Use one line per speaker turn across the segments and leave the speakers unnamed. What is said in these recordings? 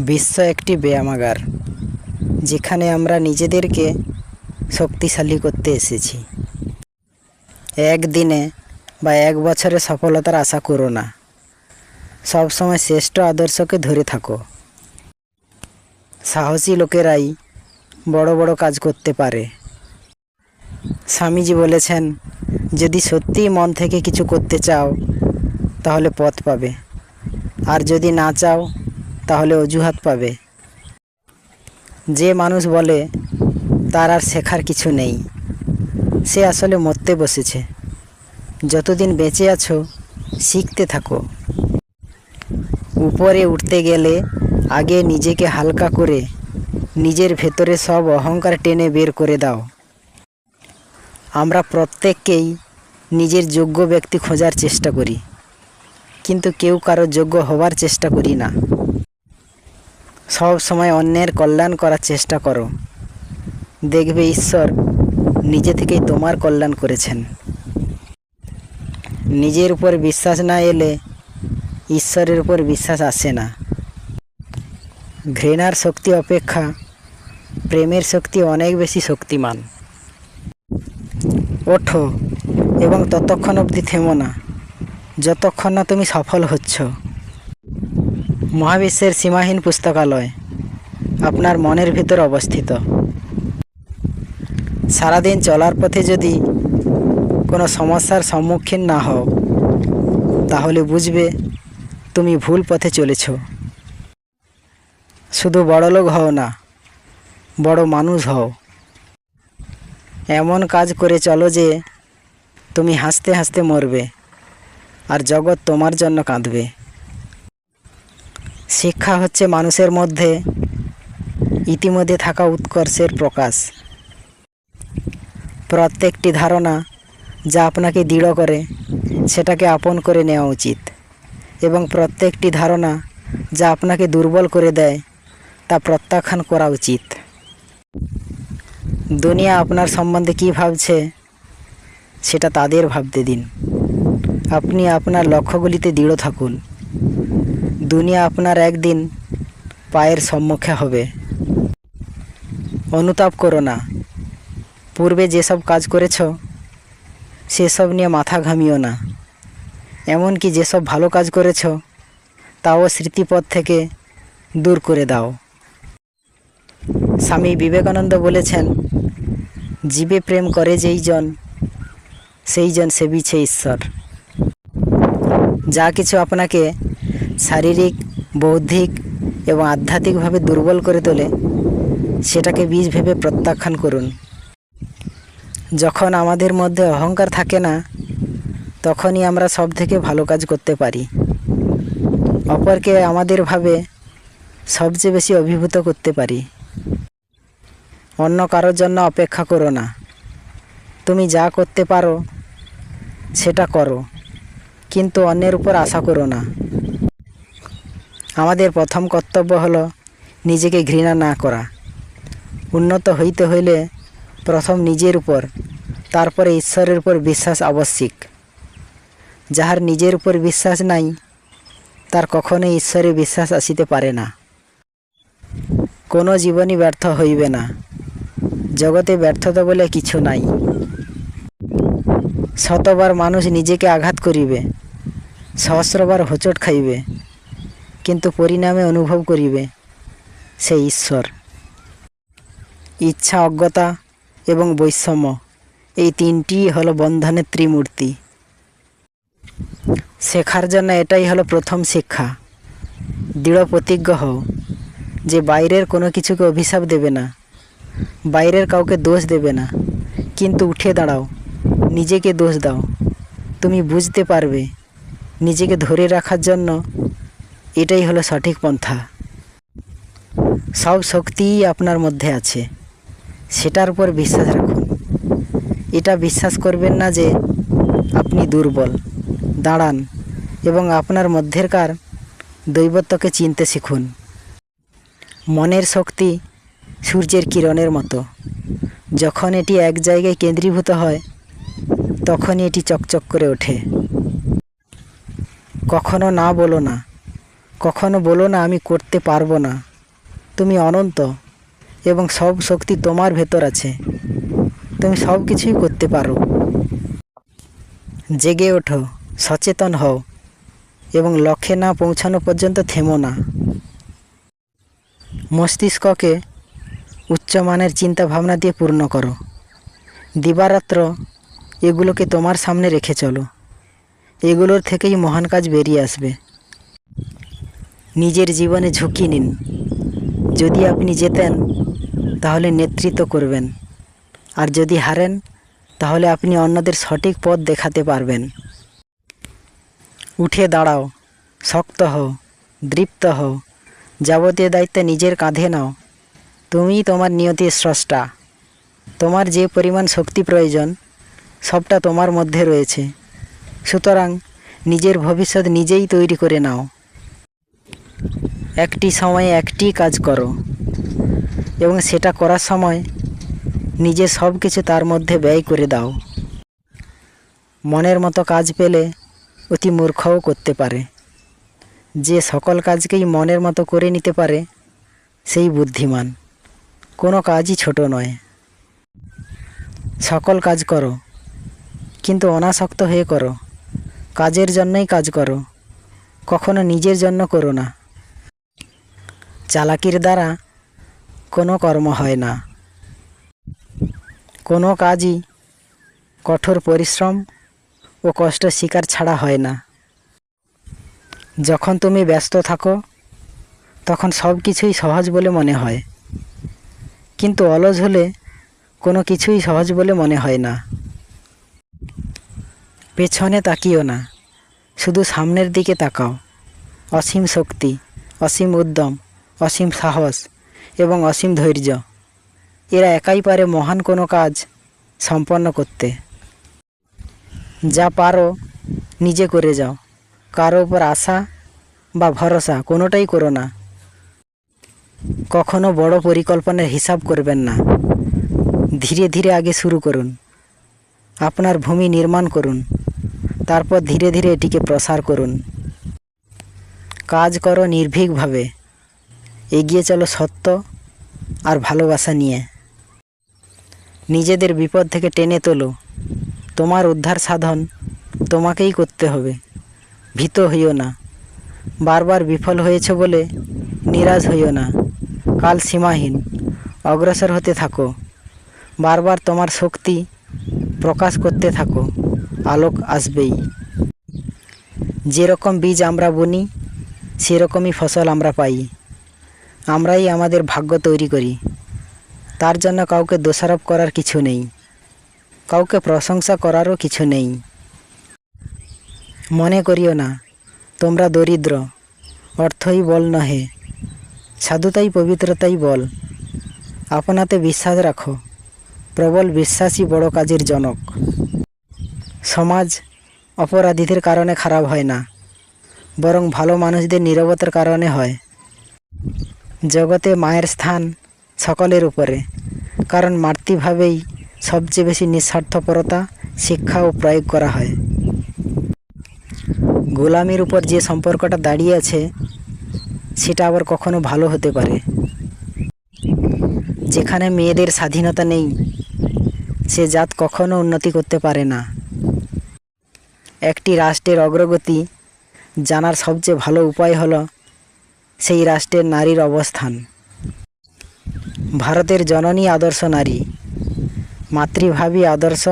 বিশ্ব একটি ব্যায়ামাগার, যেখানে আমরা নিজেদেরকে শক্তিশালী করতে এসেছি। একদিনে বা এক বছরে সফলতার আশা করো না। সবসময় শ্রেষ্ঠ আদর্শকে ধরে থাকো। সাহসী লোকেরাই বড় বড় কাজ করতে পারে। স্বামীজি বলেছেন, যদি সত্যিই মন থেকে কিছু করতে চাও তাহলে পথ পাবে, আর যদি না চাও তাহলে অজুহাত পাবে। যে মানুষ বলে তার আর শেখার কিছু নেই, সে আসলে মরতে বসেছে। যতদিন বেঁচে আছো শিখতে থাকো। উপরে উঠতে গেলে আগে নিজেকে হালকা করে নিজের ভেতরে সব অহংকার টেনে বের করে দাও। আমরা প্রত্যেককেই নিজের যোগ্য ব্যক্তি খোঁজার চেষ্টা করি, কিন্তু কেউ কারো যোগ্য হওয়ার চেষ্টা করি না। সব সময় অন্যের কল্যাণ করার চেষ্টা করো। দেখবে ঈশ্বর নিজে থেকেই তোমার কল্যাণ করেছেন। নিজের উপর বিশ্বাস না এলে ঈশ্বরের উপর বিশ্বাস আসে না। ঘৃণার শক্তি অপেক্ষা প্রেমের শক্তি অনেক বেশি শক্তিমান। ওঠো এবং ততক্ষণ অবধি থেমো না যতক্ষণ না তুমি সফল হচ্ছ। মহাবিশ্বের সীমাহীন পুস্তকালয় আপনার মনের ভিতর অবস্থিত। সারাদিন চলার পথে যদি কোনো সমস্যার সম্মুখীন না হও, তাহলে বুঝবে তুমি ভুল পথে চলেছ। শুধু বড়লোক হও না, বড় মানুষ হও। এমন কাজ করে চলো যে তুমি হাসতে হাসতে মরবে, আর জগৎ তোমার জন্য কাঁদবে। শিক্ষা হচ্ছে মানুষের মধ্যে ইতিমধ্যে থাকা উৎকর্ষের প্রকাশ। প্রত্যেকটি ধারণা যা আপনাকে দৃঢ় করে সেটাকে আপন করে নেওয়া উচিত, এবং প্রত্যেকটি ধারণা যা আপনাকে দুর্বল করে দেয় তা প্রত্যাখ্যান করা উচিত। দুনিয়া আপনার সম্বন্ধে কী ভাবছে সেটা তাদের ভাবতে দিন। আপনি আপনার লক্ষ্যগুলিতে দৃঢ় থাকুন। দুনিয়া আপনার একদিন পায়ের সম্মুখে হবে। অনুতাপ করো না। পূর্বে যেসব কাজ করেছ সেসব নিয়ে মাথা ঘামিও না। এমনকি যেসব ভালো কাজ করেছ তাও স্মৃতিপথ থেকে দূর করে দাও। স্বামী বিবেকানন্দ বলেছেন, জীবে প্রেম করে যেই জন সেই জন সেবিছে ঈশ্বর। যা কিছু আপনাকে শারীরিক, বৌদ্ধিক এবং আধ্যাত্মিকভাবে দুর্বল করে তোলে সেটাকে বীজ ভেবে প্রত্যাখ্যান করুন। যখন আমাদের মধ্যে অহংকার থাকে না, তখনই আমরা সব থেকে ভালো কাজ করতে পারি। অপরকে আমাদের ভাবে সবচেয়ে বেশি অভিভূত করতে পারি। অন্য কারোর জন্য অপেক্ষা করো না। তুমি যা করতে পারো সেটা করো, কিন্তু অন্যের উপর আশা করো না। আমাদের প্রথম কর্তব্য হলো নিজেকে ঘৃণা না করা। উন্নত হইতে হইলে প্রথম নিজের উপর, তারপরে ঈশ্বরের উপর বিশ্বাস আবশ্যিক। যাহার নিজের উপর বিশ্বাস নাই তার কখনোই ঈশ্বরে বিশ্বাস আসিতে পারে না। কোনো জীবনই ব্যর্থ হইবে না। জগতে ব্যর্থতা বলে কিছু নাই। শতবার মানুষ নিজেকে আঘাত করিবে, সহস্রবার হোঁচট খাইবে, কিন্তু পরিণামে অনুভব করিবে সে ঈশ্বর। ইচ্ছা, অজ্ঞতা এবং বৈষম্য, এই তিনটিই হলো বন্ধনের ত্রিমূর্তি। শেখার জন্য এটাই হলো প্রথম শিক্ষা। দৃঢ় প্রতিজ্ঞ হও যে বাইরের কোনো কিছুকে অভিশাপ দেবে না, বাইরের কাউকে দোষ দেবে না, কিন্তু উঠে দাঁড়াও, নিজেকে দোষ দাও। তুমি বুঝতে পারবে নিজেকে ধরে রাখার জন্য এটাই হলো সঠিক পন্থা। সব শক্তিই আপনার মধ্যে আছে, সেটার উপর বিশ্বাস রাখুন। এটা বিশ্বাস করবেন না যে আপনি দুর্বল। দাঁড়ান এবং আপনার মধ্যেকার দৈবত্বকে চিনতে শিখুন। মনের শক্তি সূর্যের কিরণের মতো। যখন এটি এক জায়গায় কেন্দ্রীভূত হয় তখনই এটি চকচক করে ওঠে। কখনো না বলো না, কখনো বলো না আমি করতে পারবো না। তুমি অনন্ত এবং সব শক্তি তোমার ভেতর আছে। তুমি সব কিছুই করতে পারো। জেগে ওঠো, সচেতন হও এবং লক্ষ্যে না পৌঁছানো পর্যন্ত থেমো না। মস্তিষ্ককে উচ্চমানের চিন্তাভাবনা দিয়ে পূর্ণ করো। দিবারাত্র এগুলোকে তোমার সামনে রেখে চলো। এগুলোর থেকেই মহান কাজ বেরিয়ে আসবে। নিজের জীবনে ঝুঁকি নিন। যদি আপনি জেতেন তাহলে নেতৃত্ব করবেন, আর যদি হারেন তাহলে আপনি অন্যদের সঠিক পথ দেখাতে পারবেন। উঠে দাঁড়াও, শক্ত হও, দৃপ্ত হও, যাবতীয় দায়িত্ব নিজের কাঁধে নাও। তুমিই তোমার নিয়তির স্রষ্টা। তোমার যে পরিমাণ শক্তি প্রয়োজন সবটা তোমার মধ্যে রয়েছে। সুতরাং নিজের ভবিষ্যৎ নিজেই তৈরি করে নাও। একটি সময়ে একটি কাজ করো এবং সেটা করার সময় নিজের সব কিছু তার মধ্যে ব্যয় করে দাও। মনের মতো কাজ পেলে অতি মূর্খও করতে পারে। যে সকল কাজকেই মনের মতো করে নিতে পারে সেই বুদ্ধিমান। কোনো কাজই ছোট নয়। সকল কাজ করো, কিন্তু অনাসক্ত হয়ে করো। কাজের জন্যই কাজ করো, কখনো নিজের জন্য করো না। চালাকির দ্বারা কোনো কর্ম হয় না। কোনো কাজই কঠোর পরিশ্রম ও কষ্ট স্বীকার ছাড়া হয় না। যখন তুমি ব্যস্ত থাকো তখন সব কিছুই সহজ বলে মনে হয়, কিন্তু অলস হলে কোনো কিছুই সহজ বলে মনে হয় না। পেছনে তাকিও না, শুধু সামনের দিকে তাকাও। অসীম শক্তি, অসীম উদ্যম, অসীম সাহস এবং অসীম ধৈর্য, এরা একাই পারে মহান কোনো কাজ সম্পন্ন করতে। যা পারো নিজে করে যাও। কারো উপর আশা বা ভরসা কোনোটাই করো না। কখনো বড় পরিকল্পনার হিসাব করবেন না। ধীরে ধীরে আগে শুরু করুন। আপনার ভূমি নির্মাণ করুন, তারপর ধীরে ধীরে এটিকে প্রসার করুন। কাজ করো নির্ভীকভাবে। এগিয়ে চলো সত্য আর ভালোবাসা নিয়ে। নিজেদের বিপদ থেকে টেনে তোলো। তোমার উদ্ধার সাধন তোমাকেই করতে হবে। ভীত হইও না। বারবার বিফল হয়েছে বলে নিরাশ হইও না। কাল সীমাহীন। অগ্রসর হতে থাকো। বারবার তোমার শক্তি প্রকাশ করতে থাকো। আলোক আসবেই। যেরকম বীজ আমরা বুনি সেরকমই ফসল আমরা পাই। আমরাই আমাদের ভাগ্য তৈরি করি। তার জন্য কাউকে দোষারোপ করার কিছু নেই, কাউকে প্রশংসা করারও কিছু নেই। মনে করিও না তোমরা দরিদ্র। অর্থই বল নহে, সাধুতাই পবিত্রতাই বল। আপনাতে বিশ্বাস রাখো। প্রবল বিশ্বাসই বড় কাজের জনক। সমাজ অপরাধীদের কারণে খারাপ হয় না, বরং ভালো মানুষদের নীরবতার কারণে হয়। জগতে মায়ের স্থান সকলের উপরে, কারণ মাতৃভাবেই সবচেয়ে বেশি নিঃস্বার্থপরতা শিক্ষা ও প্রয়োগ করা হয়। গোলামির উপর যে সম্পর্কটা দাঁড়িয়ে আছে সেটা আবার কখনো ভালো হতে পারে। যেখানে মেয়েদের স্বাধীনতা নেই সে জাত কখনো উন্নতি করতে পারে না। একটি রাষ্ট্রের অগ্রগতি জানার সবচেয়ে ভালো উপায় হলো সেই রাষ্ট্রের নারীর অবস্থান। ভারতের জননী আদর্শ নারী, মাতৃভাবী আদর্শ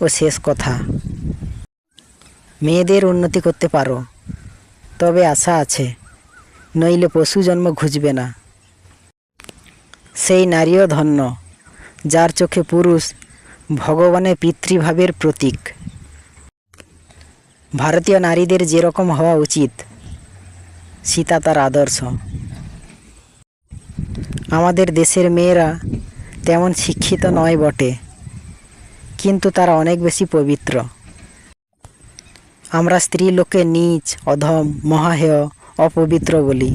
ও শেষ কথা। মেয়েদের উন্নতি করতে পারো, তবে আশা আছে, নইলে পশু জন্ম ঘুচবে না। সেই নারীও ধন্য যার চোখে পুরুষ ভগবানের পিতৃভাবের প্রতীক। ভারতীয় নারীদের যেরকম হওয়া উচিত সীতা তার আদর্শ। আমাদের দেশের মেয়েরা তেমন শিক্ষিত নয় বটে, কিন্তু তারা অনেক বেশি পবিত্র। আমরা স্ত্রী লোককে নীচ, অধম, মহাহেয়, অপবিত্র বলি।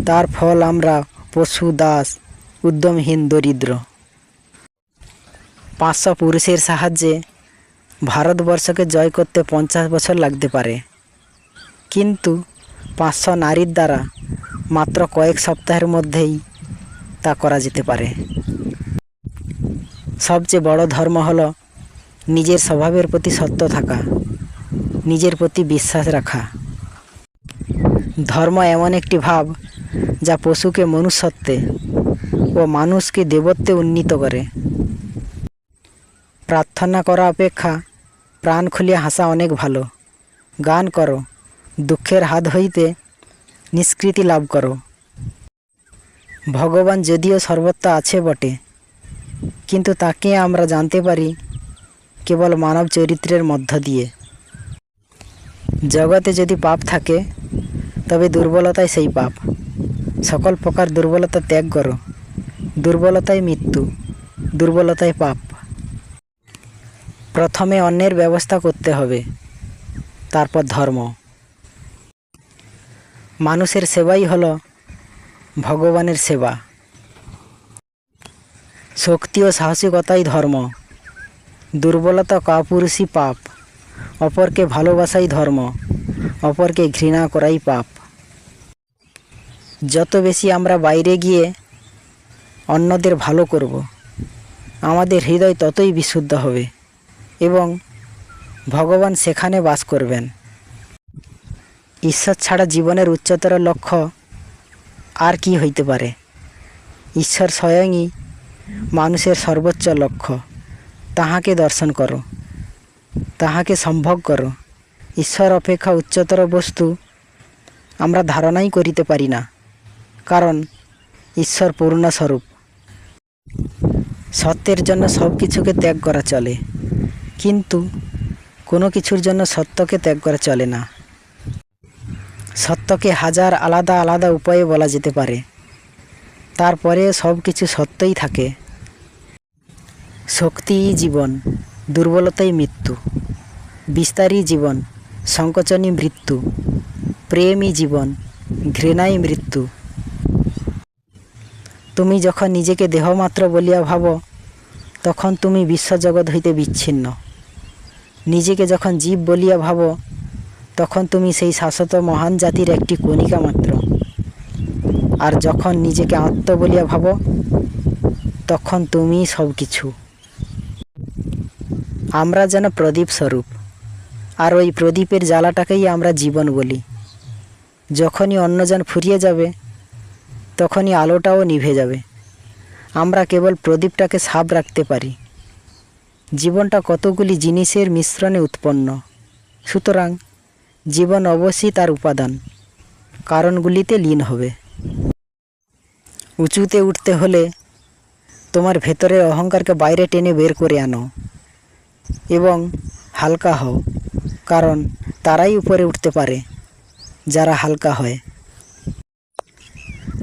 তার ফল আমরা পশু, দাস, উদ্যমহীন, দরিদ্র। 500 পুরুষের সাহায্যে ভারতবর্ষকে জয় করতে 50 বছর লাগতে পারে, কিন্তু 500 নারীর দ্বারা মাত্র কয়েক সপ্তাহের মধ্যেই তা করা যেতে পারে। সবচেয়ে বড় ধর্ম হলো নিজের স্বভাবের প্রতি সত্য থাকা, নিজের প্রতি বিশ্বাস রাখা। ধর্ম এমন একটি ভাব যা পশুকে মনুষ্যত্বে ও মানুষকে দেবত্বে উন্নীত করে। প্রার্থনা করা অপেক্ষা প্রাণ খুলিয়া হাসা অনেক ভালো। গান করো, দুঃখের হাত হইতে নিষ্কৃতি লাভ করো। ভগবান যদিও সর্বত্র আছে বটে, কিন্তু তাকে আমরা জানতে পারি কেবল মানব চরিত্রের মধ্য দিয়ে। জগতে যদি পাপ থাকে তবে দুর্বলতাই সেই পাপ। সকল প্রকার দুর্বলতা ত্যাগ করো। দুর্বলতাই মৃত্যু, দুর্বলতাই পাপ। প্রথমে অন্যের ব্যবস্থা করতে হবে, তারপর ধর্ম। মানুষের সেবাই হলো ভগবানের সেবা। শক্তি ও সাহসিকতাই ধর্ম। দুর্বলতা কাপুরুষই পাপ। অপরকে ভালোবাসাই ধর্ম, অপরকে ঘৃণা করাই পাপ। যত বেশি আমরা বাইরে গিয়ে অন্যদের ভালো করব, আমাদের হৃদয় ততই বিশুদ্ধ হবে এবং ভগবান সেখানে বাস করবেন। ঈশ্বর ছাড়া জীবনের উচ্চতর লক্ষ্য আর কি হইতে পারে? ঈশ্বর স্বয়ংই মানুষের সর্বোচ্চ লক্ষ্য। তাহাকে দর্শন করো, তাহাকে সম্ভোগ করো। ঈশ্বর অপেক্ষা উচ্চতর বস্তু আমরা ধারণাই করিতে পারি না, কারণ ঈশ্বর পূর্ণস্বরূপ। সত্যের জন্য সব কিছুকে ত্যাগ করা চলে, কিন্তু কোনো কিছুর জন্য সত্যকে ত্যাগ করা চলে না। সত্যকে হাজার আলাদা আলাদা উপায়ে বলা যেতে পারে, তারপরে সব কিছু সত্যই থাকে। শক্তিই জীবন, দুর্বলতাই মৃত্যু। বিস্তারই জীবন, সংকোচনই মৃত্যু। প্রেমই জীবন, ঘৃণাই মৃত্যু। তুমি যখন নিজেকে দেহমাত্র বলিয়া ভাবো, তখন তুমি বিশ্বজগৎ হইতে বিচ্ছিন্ন। নিজেকে যখন জীব বলিয়া ভাবো, তখন তুমি সেই শাশ্বত মহান জাতির একটি কণিকা মাত্র। আর যখন নিজেকে আত্ম বলিয়া ভাবো, তখন তুমি সব কিছু। আমরা যেন প্রদীপ স্বরূপ, আর ওই প্রদীপের জ্বালাটাকেই আমরা জীবন বলি। যখনই অন্যজন ফুরিয়ে যাবে, তখনই আলোটাও নিভে যাবে। আমরা কেবল প্রদীপটাকে সাব রাখতে পারি। জীবনটা কতগুলি জিনিসের মিশ্রণে উৎপন্ন, সুতরাং জীবন অবশ্যই তার উপাদান কারণগুলিতে লীন হবে। উঁচুতে উঠতে হলে তোমার ভেতরের অহংকারকে বাইরে টেনে বের করে আনো এবং হালকা হও, কারণ তারাই উপরে উঠতে পারে যারা হালকা হয়।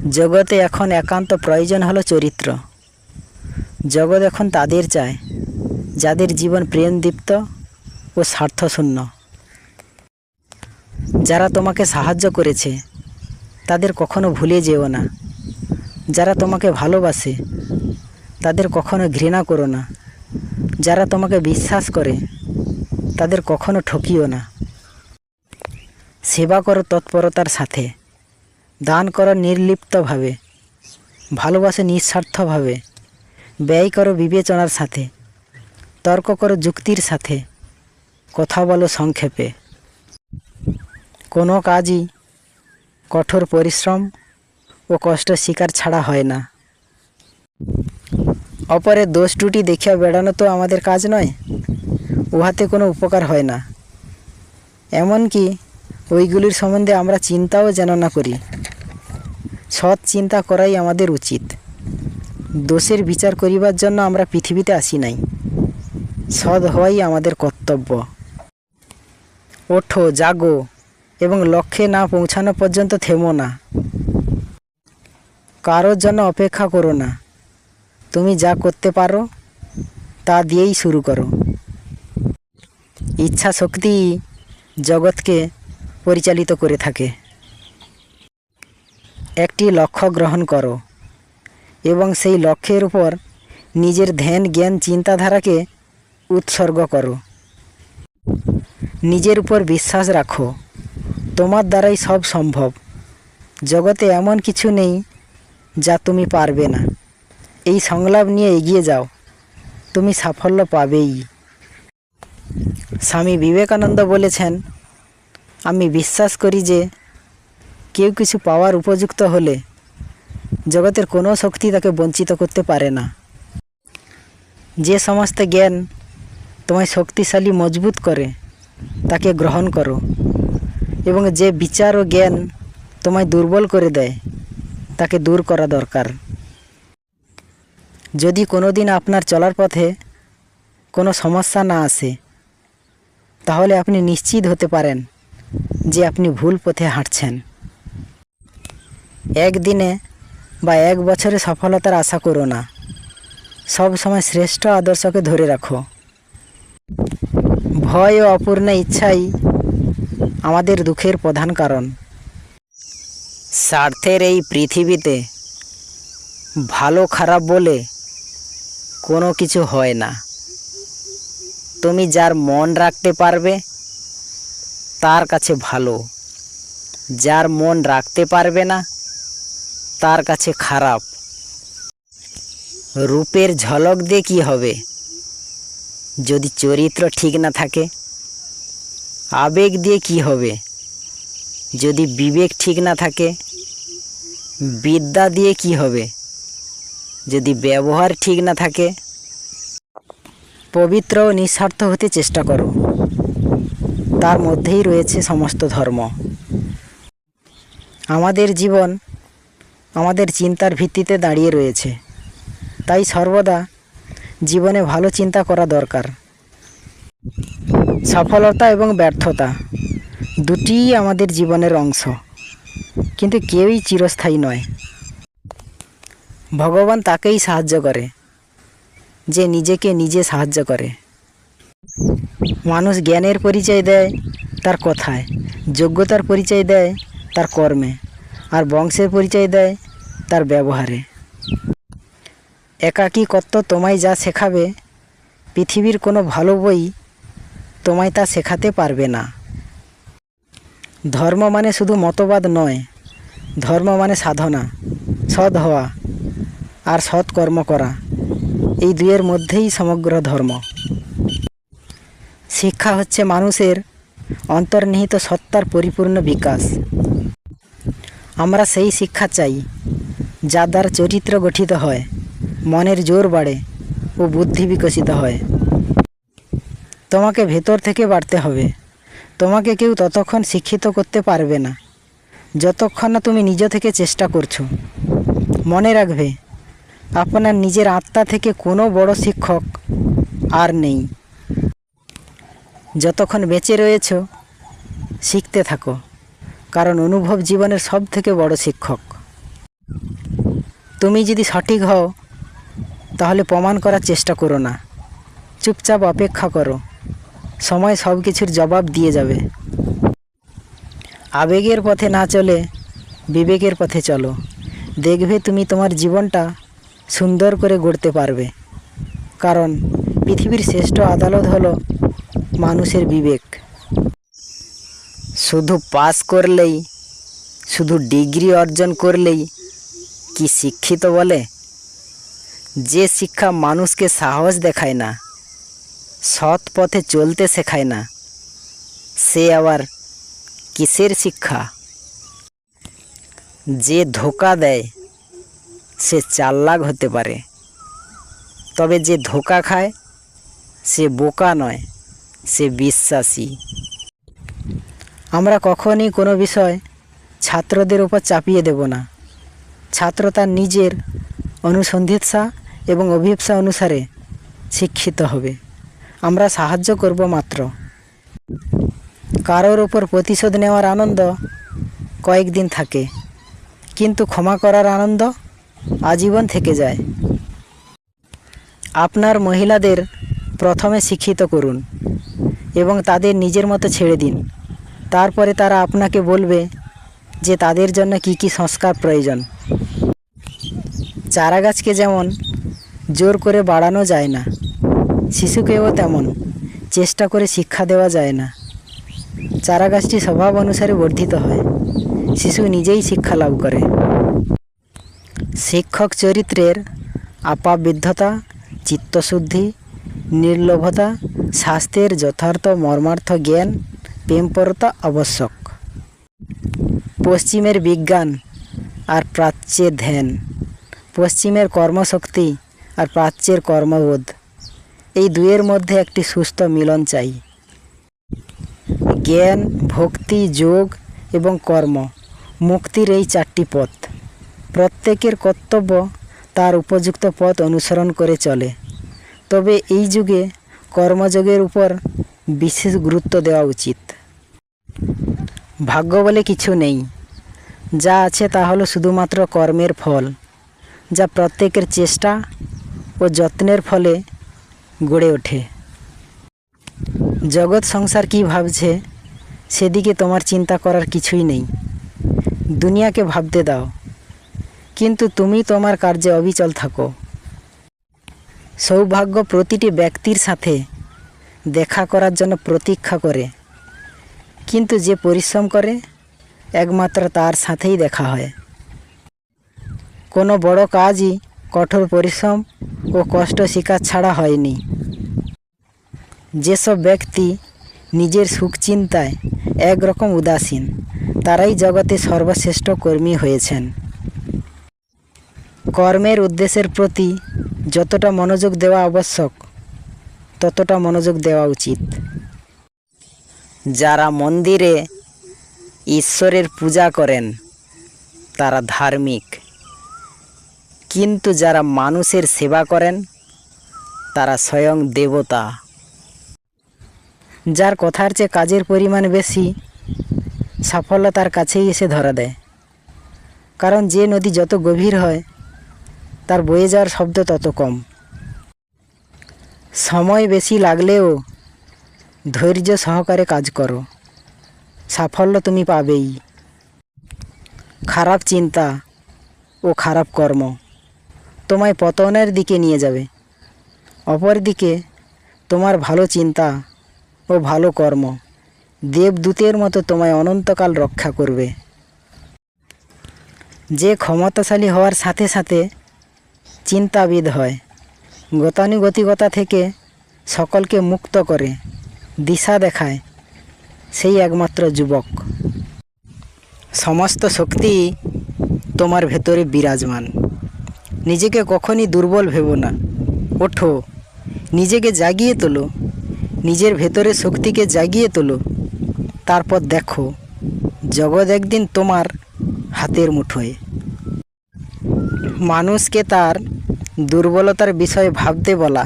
জগতে এখন একান্ত প্রয়োজন হলো চরিত্র। জগৎ এখন তাদের চায় যাদের জীবন প্রেমদীপ্ত ও স্বার্থশূন্য। যারা তোমাকে সাহায্য করেছে তাদের কখনো ভুলে যেও না। যারা তোমাকে ভালোবাসে তাদের কখনো ঘৃণা করো না। যারা তোমাকে বিশ্বাস করে তাদের কখনো ঠকিও না। সেবা করো তৎপরতার সাথে, দান করো নির্লিপ্তভাবে, ভালোবাসো নিঃস্বার্থভাবে, ব্যয় করো বিবেচনার সাথে, তর্ক করো যুক্তির সাথে, কথা বলো সংক্ষেপে। কোনো কাজই কঠোর পরিশ্রম ও কষ্ট স্বীকার ছাড়া হয় না। অপরের দোষ ত্রুটি দেখিয়া বেড়ানো তো আমাদের কাজ নয়, উহাতে কোনো উপকার হয় না। এমনকি ওইগুলির সম্বন্ধে আমরা চিন্তাও যেন না করি। সৎ চিন্তা করাই আমাদের উচিত। দোষের বিচার করিবার জন্য আমরা পৃথিবীতে আসি নাই, সৎ হওয়াই আমাদের কর্তব্য। ওঠো, জাগো এবং লক্ষ্যে না পৌঁছানো পর্যন্ত থেমো না। কারোর জন্য অপেক্ষা করো না। তুমি যা করতে পারো তা দিয়েই শুরু করো। ইচ্ছা শক্তি জগৎকে পরিচালিত করে থাকে। একটি লক্ষ্য গ্রহণ করো এবং সেই লক্ষ্যের উপর নিজের ধ্যান, জ্ঞান, চিন্তাধারাকে উৎসর্গ করো। নিজের উপর বিশ্বাস রাখো, তোমার দ্বারাই সব সম্ভব। জগতে এমন কিছু নেই যা তুমি পারবে না। এই সংলাপ নিয়ে এগিয়ে যাও, তুমি সাফল্য পাবেই। স্বামী বিবেকানন্দ বলেছেন, আমি বিশ্বাস করি যে কেউ কিছু পাওয়ার উপযুক্ত হলে জগতের কোনো শক্তি তাকে বঞ্চিত করতে পারে না। যে সমস্ত জ্ঞান তোমায় শক্তিশালী মজবুত করে তাকে গ্রহণ করো, এবং যে বিচার ও জ্ঞান তোমায় দুর্বল করে দেয় তাকে দূর করা দরকার। যদি কোনো দিন আপনার চলার পথে কোনো সমস্যা না আসে, তাহলে আপনি নিশ্চিত হতে পারেন যে আপনি ভুল পথে হাঁটছেন। একদিনে বা এক বছরে সফলতার আশা করো না, সব সময় শ্রেষ্ঠ আদর্শকে ধরে রাখো। ভয় ও অপূর্ণ ইচ্ছাই আমাদের দুঃখের প্রধান কারণ। স্বার্থের এই পৃথিবীতে ভালো খারাপ বলে কোনো কিছু হয় না। তুমি যার মন রাখতে পারবে তার কাছে ভালো, যার মন রাখতে পারবে না তার কাছে খারাপ। রূপের ঝলক দিয়ে কী হবে যদি চরিত্র ঠিক না থাকে? আবেগ দিয়ে কি হবে যদি বিবেক ঠিক না থাকে? বিদ্যা দিয়ে কি হবে যদি ব্যবহার ঠিক না থাকে? পবিত্র ও নিঃস্বার্থ হতে চেষ্টা করো, তার মধ্যেই রয়েছে সমস্ত ধর্ম। আমাদের জীবন আমাদের চিন্তার ভিত্তিতে দাঁড়িয়ে রয়েছে, তাই সর্বদা জীবনে ভালো চিন্তা করা দরকার। সফলতা এবং ব্যর্থতা দুটিই আমাদের জীবনের অংশ, কিন্তু কেউই চিরস্থায়ী নয়। ভগবান তাকেই সাহায্য করে যে নিজেকে নিজে সাহায্য করে। মানুষ জ্ঞানের পরিচয় দেয় তার কথায়, যোগ্যতার পরিচয় দেয় তার কর্মে, আর বংশের পরিচয় দেয় তার ব্যবহারে। একাকিত্ব তোমায় যা শেখাবে, পৃথিবীর কোনো ভালো বই তোমায় তা শেখাতে পারবে না। ধর্ম মানে শুধু মতবাদ নয়, ধর্ম মানে সাধনা, সৎ হওয়া আর সৎ কর্ম করা। এই দুয়ের মধ্যেই সমগ্র ধর্ম। শিক্ষা হচ্ছে মানুষের অন্তর্নিহিত সত্তার পরিপূর্ণ বিকাশ। আমরা সেই শিক্ষা চাই যা দ্বারা চরিত্র গঠিত হয়, মনের জোর বাড়ে ও বুদ্ধি বিকশিত হয়। তোমাকে ভেতর থেকে বাড়তে হবে। তোমাকে কেউ ততক্ষণ শিক্ষিত করতে পারবে না যতক্ষণ না তুমি নিজ থেকে চেষ্টা করছো। মনে রাখবে, আপনার নিজের আত্মা থেকে কোনো বড় শিক্ষক আর নেই। যতক্ষণ বেঁচে রয়েছ শিখতে থাকো, কারণ অনুভব জীবনের সব থেকে বড় শিক্ষক। তুমি যদি সঠিক হও তাহলে প্রমাণ করার চেষ্টা করো না, চুপচাপ অপেক্ষা করো, সময় সব কিছুর জবাব দিয়ে যাবে। আবেগের পথে না চলে বিবেকের পথে চলো, দেখবে তুমি তোমার জীবনটা সুন্দর করে গড়তে পারবে। কারণ পৃথিবীর শ্রেষ্ঠ আদালত হলো মানুষের বিবেক। শুধু পাস করলেই, শুধু ডিগ্রি অর্জন করলেই কি শিক্ষিত বলে? যে শিক্ষা মানুষকে সাহস দেখায় না, সৎ পথে চলতে শেখায় না, সে আবার কিসের শিক্ষা? যে ধোঁকা দেয় সে চালাক হতে পারে, তবে যে ধোঁকা খায় সে বোকা নয়, সে বিশ্বাসী। আমরা কখনই কোনো বিষয় ছাত্রদের উপর চাপিয়ে দেব না। ছাত্র তার নিজের অনুসন্ধিৎসা এবং অভিপ্সা অনুসারে শিক্ষিত হবে। আমরা সাহায্য করব মাত্র। কারোর ওপর প্রতিশোধ নেওয়ার আনন্দ কয়েকদিন থাকে, কিন্তু ক্ষমা করার আনন্দ আজীবন থেকে যায়। আপনার মহিলাদের প্রথমে শিক্ষিত করুন এবং তাদের নিজের মতো ছেড়ে দিন। তারপরে তারা আপনাকে বলবে যে তাদের জন্য কি কি সংস্কার প্রয়োজন। চারাগাছকে যেমন জোর করে বাড়ানো যায় না, শিশুকেও তেমন চেষ্টা করে শিক্ষা দেওয়া যায় না। চারাগাছটি স্বভাব অনুসারে বর্ধিত হয়। শিশু নিজেই শিক্ষা লাভ করে। শিক্ষক চরিত্রের আপাবৃদ্ধতা, চিত্তশুদ্ধি, নির্লোভতা, শাস্ত্রের যথার্থ মর্মার্থ জ্ঞান, প্রেমপরতা আবশ্যক। পশ্চিমের বিজ্ঞান আর প্রাচ্যের ধ্যান, পশ্চিমের কর্মশক্তি আর প্রাচ্যের কর্মবোধ, এই দুয়ের মধ্যে একটি সুস্থ মিলন চাই। জ্ঞান, ভক্তি, যোগ এবং কর্ম, মুক্তির এই চারটি পথ। প্রত্যেকের কর্তব্য তার উপযুক্ত পথ অনুসরণ করে চলে। তবে এই যুগে কর্মযোগের উপর বিশেষ গুরুত্ব দেওয়া উচিত। ভাগ্য বলে কিছু নেই, যা আছে তা হলো শুধুমাত্র কর্মের ফল, যা প্রত্যেকের চেষ্টা ও যত্নের ফলে গড়ে ওঠে। জগৎ সংসার কী ভাবছে সেদিকে তোমার চিন্তা করার কিছুই নেই। দুনিয়াকে ভাবতে দাও, কিন্তু তুমি তোমার কার্যে অবিচল থাকো। সৌভাগ্য প্রতিটি ব্যক্তির সাথে দেখা করার জন্য প্রতীক্ষা করে, কিন্তু যে পরিশ্রম করে একমাত্র তার সাথেই দেখা হয়। কোনো বড় কাজই কঠোর পরিশ্রম ও কষ্ট স্বীকার ছাড়া হয়নি। যেসব ব্যক্তি নিজের সুখ চিন্তায় একরকম উদাসীন, তারাই জগতে সর্বশ্রেষ্ঠ কর্মী হয়েছেন। কর্মের উদ্দেশ্যের প্রতি যতটা মনোযোগ দেওয়া আবশ্যক, ততটা মনোযোগ দেওয়া উচিত। যারা মন্দিরে ঈশ্বরের পূজা করেন তারা ধার্মিক, কিন্তু যারা মানুষের সেবা করেন তারা স্বয়ং দেবতা। যার কথার চেয়ে কাজের পরিমাণ বেশি, সাফল্য তার কাছেই এসে ধরা দেয়। কারণ যে নদী যত গভীর হয়, তার বয়ে যাওয়ার শব্দ তত কম। সময় বেশি লাগলেও ধৈর্য সহকারে কাজ করো, সাফল্য তুমি পাবেই। খারাপ চিন্তা ও খারাপ কর্ম তোমায় পতনের দিকে নিয়ে যাবে। অপরদিকে তোমার ভালো চিন্তা ও ভালো কর্ম দেবদূতের মতো তোমায় অনন্তকাল রক্ষা করবে। যে ক্ষমতাশালী হওয়ার সাথে সাথে চিন্তাবিদ হয়, গতানুগতিকতা থেকে সকলকে মুক্ত করে দিশা দেখায়, সেই একমাত্র যুবক। সমস্ত শক্তি তোমার ভেতরে বিরাজমান। নিজেকে কখনই দুর্বল ভেবো না। ওঠো, নিজেকে জাগিয়ে তোলো, নিজের ভেতরে শক্তিকে জাগিয়ে তোলো। তারপর দেখো জগৎ একদিন তোমার হাতের মুঠোয়। মানুষকে তার দুর্বলতার বিষয়ে ভাবতে বলা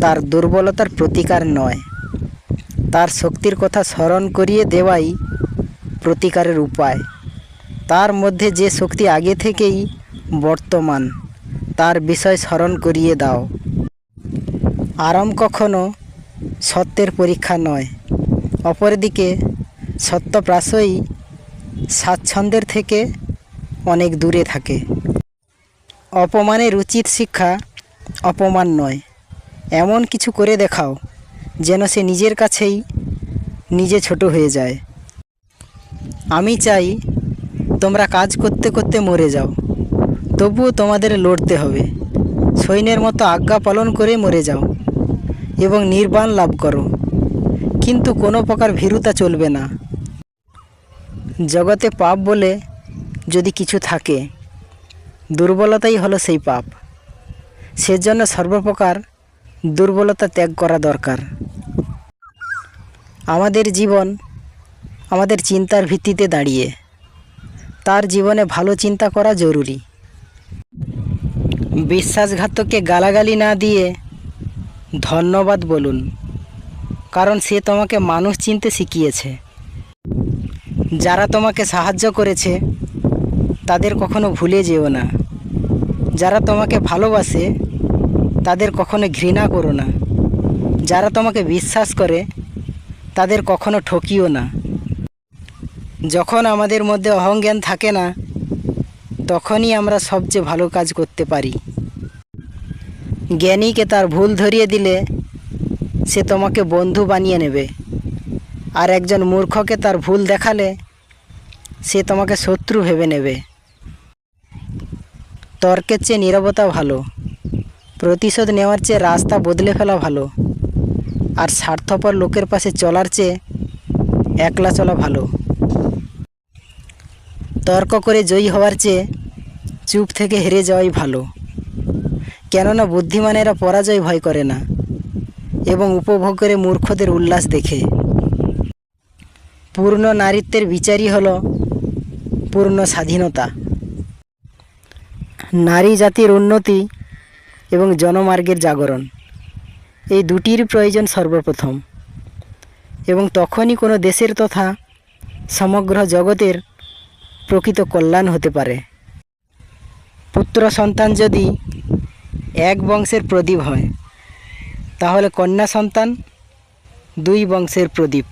তার দুর্বলতার প্রতিকার নয়, তার শক্তির কথা স্মরণ করিয়ে দেওয়াই প্রতিকারের উপায়। তার মধ্যে যে শক্তি আগে থেকেই বর্তমান, তার বিষয় স্মরণ করিয়ে দাও। আরাম কখনো সত্যের পরীক্ষা নয়। অপরদিকে সত্যপ্রাসই স্বাচ্ছন্দ্যের থেকে অনেক দূরে থাকে। অপমানের উচিত শিক্ষা অপমান নয়, এমন কিছু করে দেখাও যেন সে নিজের কাছেই নিজে ছোট হয়ে যায়। আমি চাই তোমরা কাজ করতে করতে মরে যাও, তবুও তোমাদের লড়তে হবে। সৈন্যের মতো আজ্ঞা পালন করে মরে যাও এবং নির্বাণ লাভ করো, কিন্তু কোনো প্রকার ভীরুতা চলবে না। জগতে পাপ বলে যদি কিছু থাকে, দুর্বলতাই হলো সেই পাপ। সেজন্য সর্বপ্রকার দুর্বলতা ত্যাগ করা দরকার। আমাদের জীবন আমাদের চিন্তার ভিত্তিতে দাঁড়িয়ে, তার জীবনে ভালো চিন্তা করা জরুরি। বিশ্বাসঘাতককে গালাগালি না দিয়ে ধন্যবাদ বলুন, কারণ সে তোমাকে মানুষ চিনতে শিখিয়েছে। যারা তোমাকে সাহায্য করেছে তাদের কখনো ভুলে যেও না। যারা তোমাকে ভালোবাসে তাদের কখনো ঘৃণা করো না। যারা তোমাকে বিশ্বাস করে তাদের কখনো ঠকিও না। যখন আমাদের মধ্যে অহংজ্ঞান থাকে না, তখনই আমরা সবচেয়ে ভালো কাজ করতে পারি। জ্ঞানীকে তার ভুল ধরিয়ে দিলে সে তোমাকে বন্ধু বানিয়ে নেবে, আর একজন মূর্খকে তার ভুল দেখালে সে তোমাকে শত্রু ভেবে নেবে। তর্কের চেয়ে নীরবতা ভালো, প্রতিশোধ নেওয়ার চেয়ে রাস্তা বদলে ফেলা ভালো, আর স্বার্থপর লোকের পাশে চলার চেয়ে একলা চলা ভালো। তর্ক করে জয়ী হওয়ার চেয়ে চুপ থেকে হেরে যাওয়াই ভালো, কেননা বুদ্ধিমানেরা পরাজয় ভয় করে না এবং উপভোগ করে মূর্খদের উল্লাস দেখে। পূর্ণ নারীত্বের বিচারই হলো পূর্ণ স্বাধীনতা। নারী জাতির উন্নতি এবং জনমার্গের জাগরণ, এই দুটির প্রয়োজন সর্বপ্রথম, এবং তখনই কোনো দেশের তথা সমগ্র জগতের প্রকৃত কল্যাণ হতে পারে। পুত্র সন্তান যদি এক বংশের প্রদীপ হয়, তাহলে কন্যা সন্তান দুই বংশের প্রদীপ।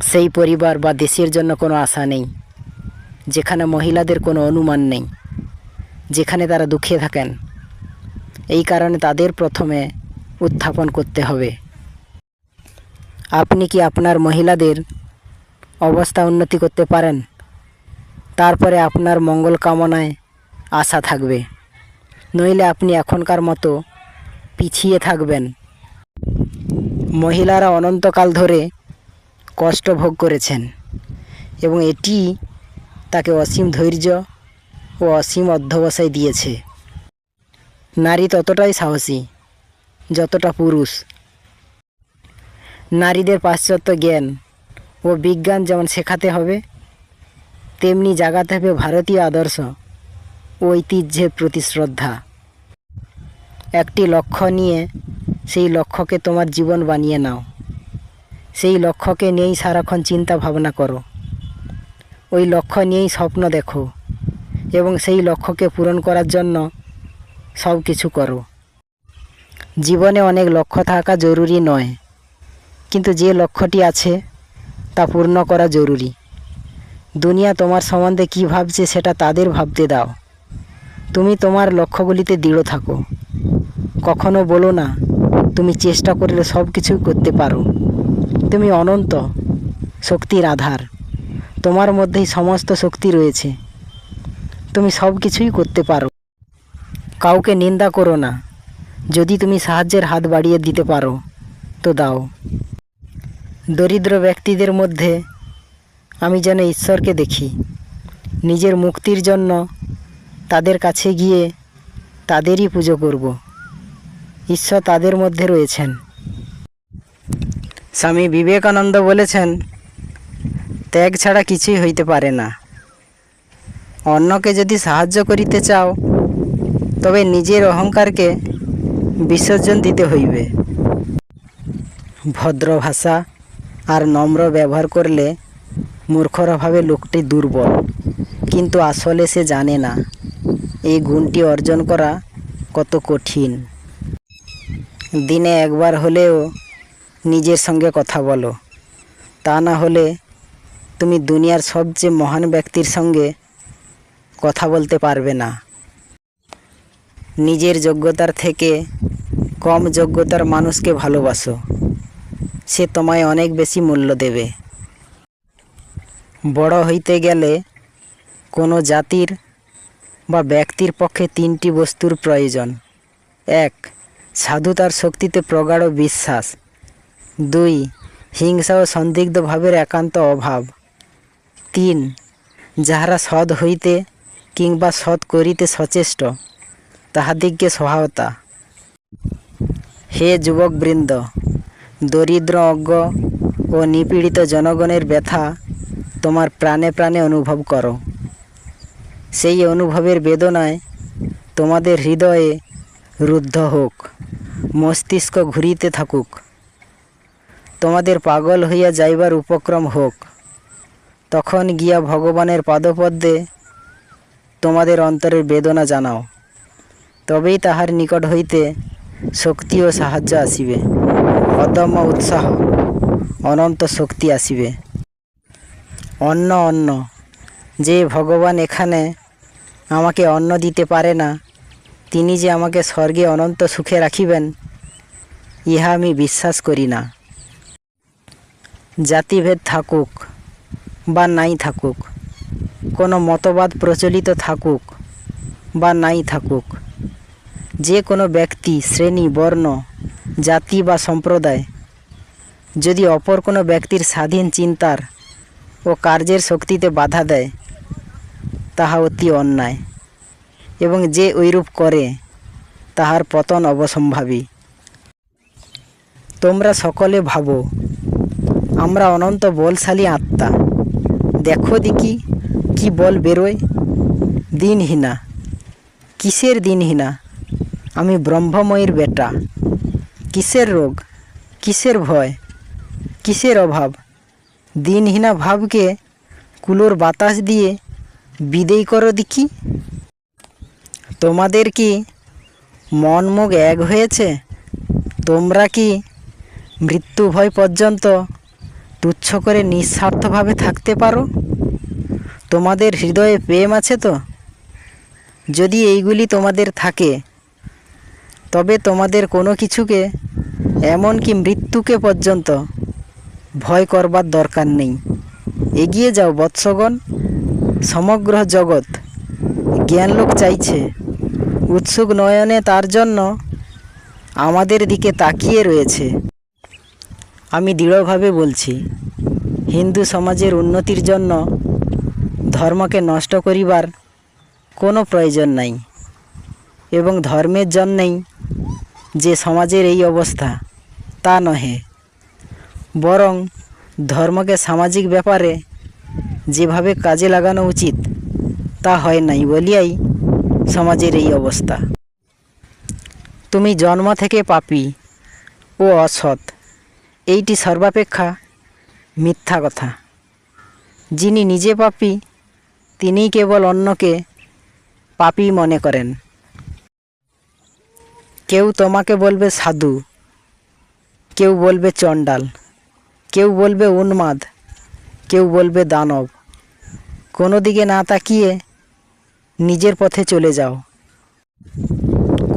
সেই পরিবার বা দেশের জন্য কোনো আশা নেই, যেখানে মহিলাদের কোনো অনুমান নেই, যেখানে তারা দুঃখে থাকেন। এই কারণে তাদের প্রথমে উত্থাপন করতে হবে। আপনি কি আপনার মহিলাদের অবস্থা উন্নতি করতে পারেন? তারপরে আপনার মঙ্গল কামনায় আশা থাকবে, নইলে আপনি এখনকার মতো পিছিয়ে থাকবেন। মহিলারা অনন্তকাল ধরে কষ্ট ভোগ করেছেন এবং এটি তাকে অসীম ধৈর্য ও অসীম অধ্যবসায় দিয়েছে। নারী ততটাই সাহসী যতটা পুরুষ। নারীদের পাশ্চাত্য জ্ঞান ও বিজ্ঞান যেমন শেখাতে হবে, তেমনি জাগাতে হবে ভারতীয় আদর্শ ও ঐতিহ্যের প্রতি শ্রদ্ধা। একটি লক্ষ্য নিয়ে সেই লক্ষ্যকে তোমার জীবন বানিয়ে নাও। সেই লক্ষ্যকে নিয়েই সারাক্ষণ চিন্তা ভাবনা করো, ওই লক্ষ্য নিয়েই স্বপ্ন দেখো এবং সেই লক্ষ্যকে পূরণ করার জন্য সব কিছু করো। জীবনে অনেক লক্ষ্য থাকা জরুরি নয়, কিন্তু যে লক্ষ্যটি আছে তা পূর্ণ করা জরুরি। দুনিয়া তোমার সম্বন্ধে কী ভাবছে সেটা তাদের ভাবতে দাও। তুমি তোমার লক্ষ্যগুলিতে দৃঢ় থাকো। কখনো বলো না তুমি চেষ্টা করলে সব কিছু করতে পারো। তুমি অনন্ত শক্তির আধার, তোমার মধ্যেই সমস্ত শক্তি রয়েছে, তুমি সব কিছুই করতে পারো। কাউকে নিন্দা করো না, যদি তুমি সাহায্যের হাত বাড়িয়ে দিতে পারো তো দাও। দরিদ্র ব্যক্তিদের মধ্যে আমি যেন ঈশ্বরকে দেখি। নিজের মুক্তির জন্য তাদের কাছে গিয়ে তাদেরই পুজো করব। ঈশ্বর তাদের মধ্যে রয়েছেন। স্বামী বিবেকানন্দ বলেছেন, ত্যাগ ছাড়া কিছুই হইতে পারে না। অন্যকে যদি সাহায্য করিতে চাও, তবে নিজের অহংকারকে বিসর্জন দিতে হইবে। ভদ্র ভাষা আর নম্র ব্যবহার করলে মূর্খরা ভাবে লোকটি দুর্বল, কিন্তু আসলে সে জানে না এই গুণটি অর্জন করা কত কঠিন। দিনে একবার হলেও নিজের সঙ্গে কথা বলো, তা না হলে তুমি দুনিয়ার সবচেয়ে মহান ব্যক্তির সঙ্গে কথা বলতে পারবে না। নিজের যোগ্যতার থেকে কম যোগ্যতার মানুষকে ভালোবাসো, সে তোমায় অনেক বেশি মূল্য দেবে। বড় হইতে গেলে কোনো জাতির বা ব্যক্তির পক্ষে তিনটি বস্তুর প্রয়োজন। 1. সাধুতার শক্তিতে প্রগাঢ় বিশ্বাস। 2. হিংসা ও সন্দিগ্ধ ভাবের একান্ত অভাব। 3. যাহারা সৎ হইতে কিংবা সৎ করিতে সচেষ্ট, তাহাদিগকে সহায়তা। হে যুবকবৃন্দ, দরিদ্র, অজ্ঞ ও নিপীড়িত জনগণের ব্যথা তোমার প্রাণে প্রাণে অনুভব করো। সেই অনুভবের বেদনায় তোমাদের হৃদয়ে রুদ্ধ হোক, মস্তিষ্ক ঘুরিতে থাকুক, তোমাদের পাগল হইয়া যাইবার উপক্রম হোক। তখন গিয়া ভগবানের পাদপদ্মে তোমাদের অন্তরের বেদনা জানাও, তবেই তাহার নিকট হইতে শক্তি ও সাহায্য আসিবে, অদম্য উৎসাহ, অনন্ত শক্তি আসিবে। অন্ন অন্ন, যে ভগবান এখানে আমাকে অন্ন দিতে পারে না, তিনি যে আমাকে স্বর্গে অনন্ত সুখে রাখিবেন, ইহা আমি বিশ্বাস করি না। জাতিভেদ থাকুক বা নাই থাকুক, কোনো মতবাদ প্রচলিত থাকুক বা নাই থাকুক, যে কোনো ব্যক্তি, শ্রেণী, বর্ণ, জাতি বা সম্প্রদায় যদি অপর কোনো ব্যক্তির স্বাধীন চিন্তার ও কার্যের শক্তিতে বাধা দেয়, তাহা অতি অন্যায়, এবং যে ঐরূপ করে তাহার পতন অবশ্যম্ভাবী। তোমরা সকলে ভাবো, আমরা অনন্ত বলশালী আত্মা, দেখো দেখি কি বল বেরোয়। দিনহীনা, কিসের দিনহীনা? আমি ব্রহ্মময়ীর বেটা। কিসের রোগ, কিসের ভয়, কিসের অভাব? দিনহীনা ভাবকে কুলোর বাতাস দিয়ে বিদেয় করো দেখি। তোমাদের কি মন মুখ এক হয়েছে? তোমরা কি মৃত্যু ভয় পর্যন্ত তুচ্ছ করে নিঃস্বার্থভাবে থাকতে পারো? তোমাদের হৃদয়ে প্রেম আছে তো? যদি এইগুলি তোমাদের থাকে, তবে তোমাদের কোনো কিছুকে, এমনকি মৃত্যুকে পর্যন্ত ভয় করবার দরকার নেই। এগিয়ে যাও বৎসগণ। সমগ্র জগৎ জ্ঞানলোক চাইছে, উৎসুক নয়নে তার জন্য আমাদের দিকে তাকিয়ে রয়েছে। আমি দৃঢ়ভাবে বলছি, হিন্দু সমাজের উন্নতির জন্য ধর্মকে নষ্ট করিবার কোনো প্রয়োজন নাই, এবং ধর্মের জন্যেই যে সমাজের এই অবস্থা তা নহে, বরং ধর্মকে সামাজিক ব্যাপারে যেভাবে কাজে লাগানো উচিত তা হয় নাই বলিয়াই সমাজের এই অবস্থা। তুমি জন্ম থেকে পাপী ও অসৎ, এইটি সর্বাপেক্ষা মিথ্যা কথা। যিনি নিজে পাপী তিনিই কেবল অন্যকে পাপী মনে করেন। কেউ তোমাকে বলবে সাধু, কেউ বলবে চণ্ডাল, কেউ বলবে উন্মাদ, কেউ বলবে দানব। কোনো দিকে না তাকিয়ে নিজের পথে চলে যাও।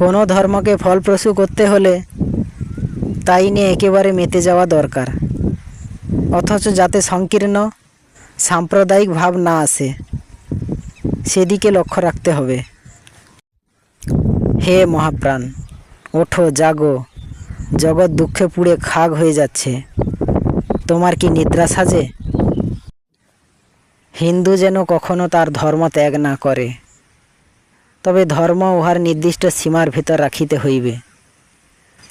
কোনো ধর্মকে ফলপ্রসূ করতে হলে তাই নিয়ে একেবারে মেতে যাওয়া দরকার, অথচ যাতে সংকীর্ণ সাম্প্রদায়িক ভাব না আসে সেদিকে লক্ষ্য রাখতে হবে। হে মহাপ্রাণ, ওঠো, জাগো। জগৎ দুঃখে পুড়ে খাগ হয়ে যাচ্ছে, তোমার কি নিদ্রা সাজে? হিন্দু যেন কখনো তার ধর্ম ত্যাগ না করে, তবে ধর্ম উহার নির্দিষ্ট সীমার ভিতর রাখিতে হইবে,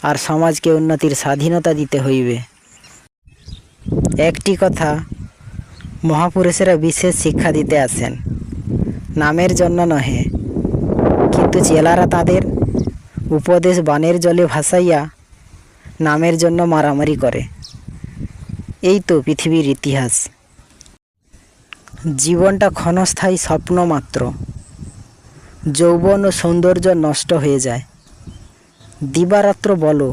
আর সমাজকে উন্নতির স্বাধীনতা দিতে হইবে। একটি কথা মহাপুরুষেরা বিশেষ শিক্ষা দিতে আসেন, নামের জন্য নহে, কিন্তু চেলারা তাদের উপদেশ বানের জলে ভাসাইয়া নামের জন্য মারামারি করে। এই তো পৃথিবীর ইতিহাস। জীবনটা ক্ষণস্থায়ী স্বপ্ন মাত্র। যৌবন ও সৌন্দর্য নষ্ট হয়ে যায়। দিবারাত্র বলো,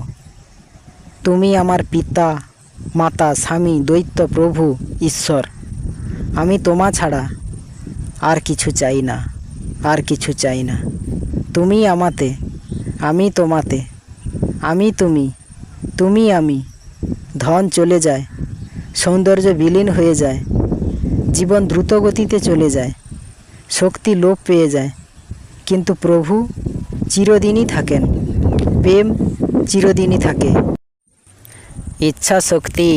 তুমি আমার পিতা, মাতা, স্বামী, দৈত্য, প্রভু, ঈশ্বর। আমি তোমা ছাড়া আর কিছু চাই না, আর কিছু চাই না। তুমি আমাতে, আমি তোমাতে, আমি তুমি, তুমি আমি। ধন চলে যায়, সৌন্দর্য বিলীন হয়ে যায়, জীবন দ্রুত গতিতে চলে যায়, শক্তি লোপ পেয়ে যায়, কিন্তু প্রভু চিরদিনই থাকেন, প্রেম চিরদিনই থাকে। ইচ্ছা শক্তি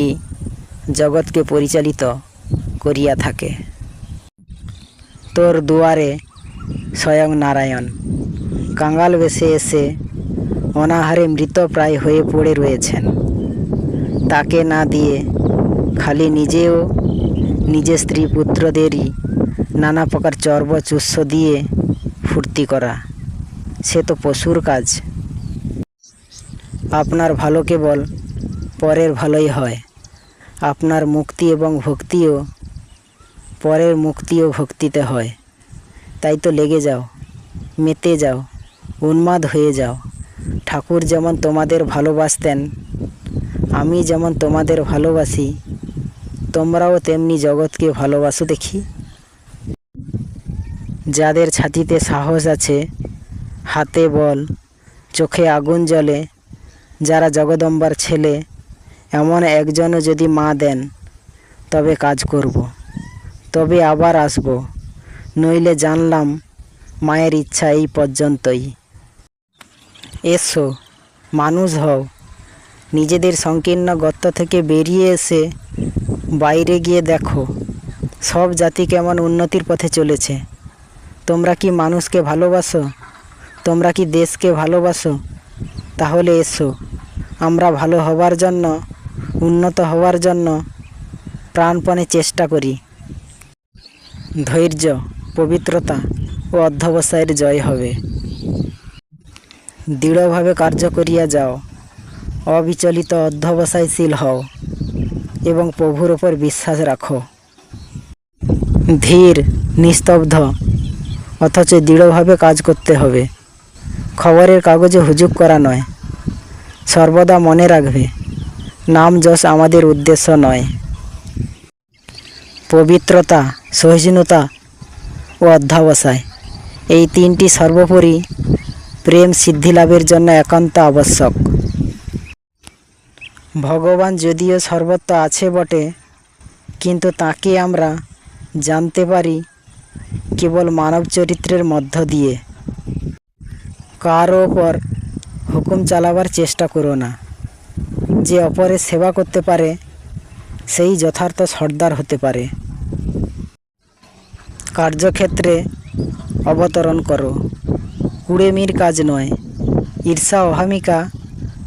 জগৎকে পরিচালিত করিয়া থাকে। তোর দুয়ারে স্বয়ং নারায়ণ কাঙাল বেশে এসে অনাহারে মৃতপ্রায় হয়ে পড়ে রয়েছেন। তাকে না দিয়ে খালি নিজেও নিজের স্ত্রী পুত্রদেরই নানা প্রকার চর্ব চুষ্য দিয়ে ফুর্তি করা, সে তো পশুর কাজ। আপনার ভালো কেবল পরের ভালোই হয়। আপনার মুক্তি এবং ভক্তিও পরের মুক্তি ও ভক্তিতে হয়। তাই তো লেগে যাও, মেতে যাও, উন্মাদ হয়ে যাও। ঠাকুর যেমন তোমাদের ভালোবাসতেন, আমি যেমন তোমাদের ভালোবাসি, তোমরাও তেমনি জগৎকে ভালোবাসো দেখি। যাদের ছাতিতে সাহস আছে, হাতে বল, চোখে আগুন জ্বলে, যারা জগদম্বার ছেলে, এমন একজনও যদি মা দেন তবে কাজ করব, তবে আবার আসব, নইলে জানলাম মায়ের ইচ্ছা এই পর্যন্তই। এসো, মানুষ হও, নিজেদের সংকীর্ণ গর্ত থেকে বেরিয়ে এসে বাইরে গিয়ে দেখো সব জাতি কেমন উন্নতির পথে চলেছে। তোমরা কি মানুষকে ভালোবাসো? তোমরা কি দেশকে ভালোবাসো? তাহলে এসো, আমরা ভালো হওয়ার জন্য, উন্নত হওয়ার জন্য প্রাণপণে চেষ্টা করি। ধৈর্য, পবিত্রতা ও অধ্যবসায়ের জয় হবে। দৃঢ়ভাবে কার্য করিয়া যাও, অবিচলিত অধ্যবসায়শীল হও এবং প্রভুর ওপর বিশ্বাস রাখো। ধীর, নিস্তব্ধ অথচ দৃঢ়ভাবে কাজ করতে হবে। খবরের কাগজে হুজুগ করা নয়। সর্বদা মনে রাখবে, নাম যশ আমাদের উদ্দেশ্য নয়। পবিত্রতা, সহিষ্ণুতা ও অধ্যবসায়, এই তিনটি সর্বোপরি প্রেম সিদ্ধিলাভের জন্য একান্ত আবশ্যক। ভগবান যদিও সর্বত্র আছে বটে, কিন্তু তাকে আমরা জানতে পারি কেবল মানব চরিত্রের মধ্য দিয়ে। কারো ওপর হুকুম চালাবার চেষ্টা করো না। যে অপরের সেবা করতে পারে সেই যথার্থ সর্দার হতে পারে। কার্যক্ষেত্রে অবতরণ করো, কুড়েমির কাজ নয়। ঈর্ষা অহমিকা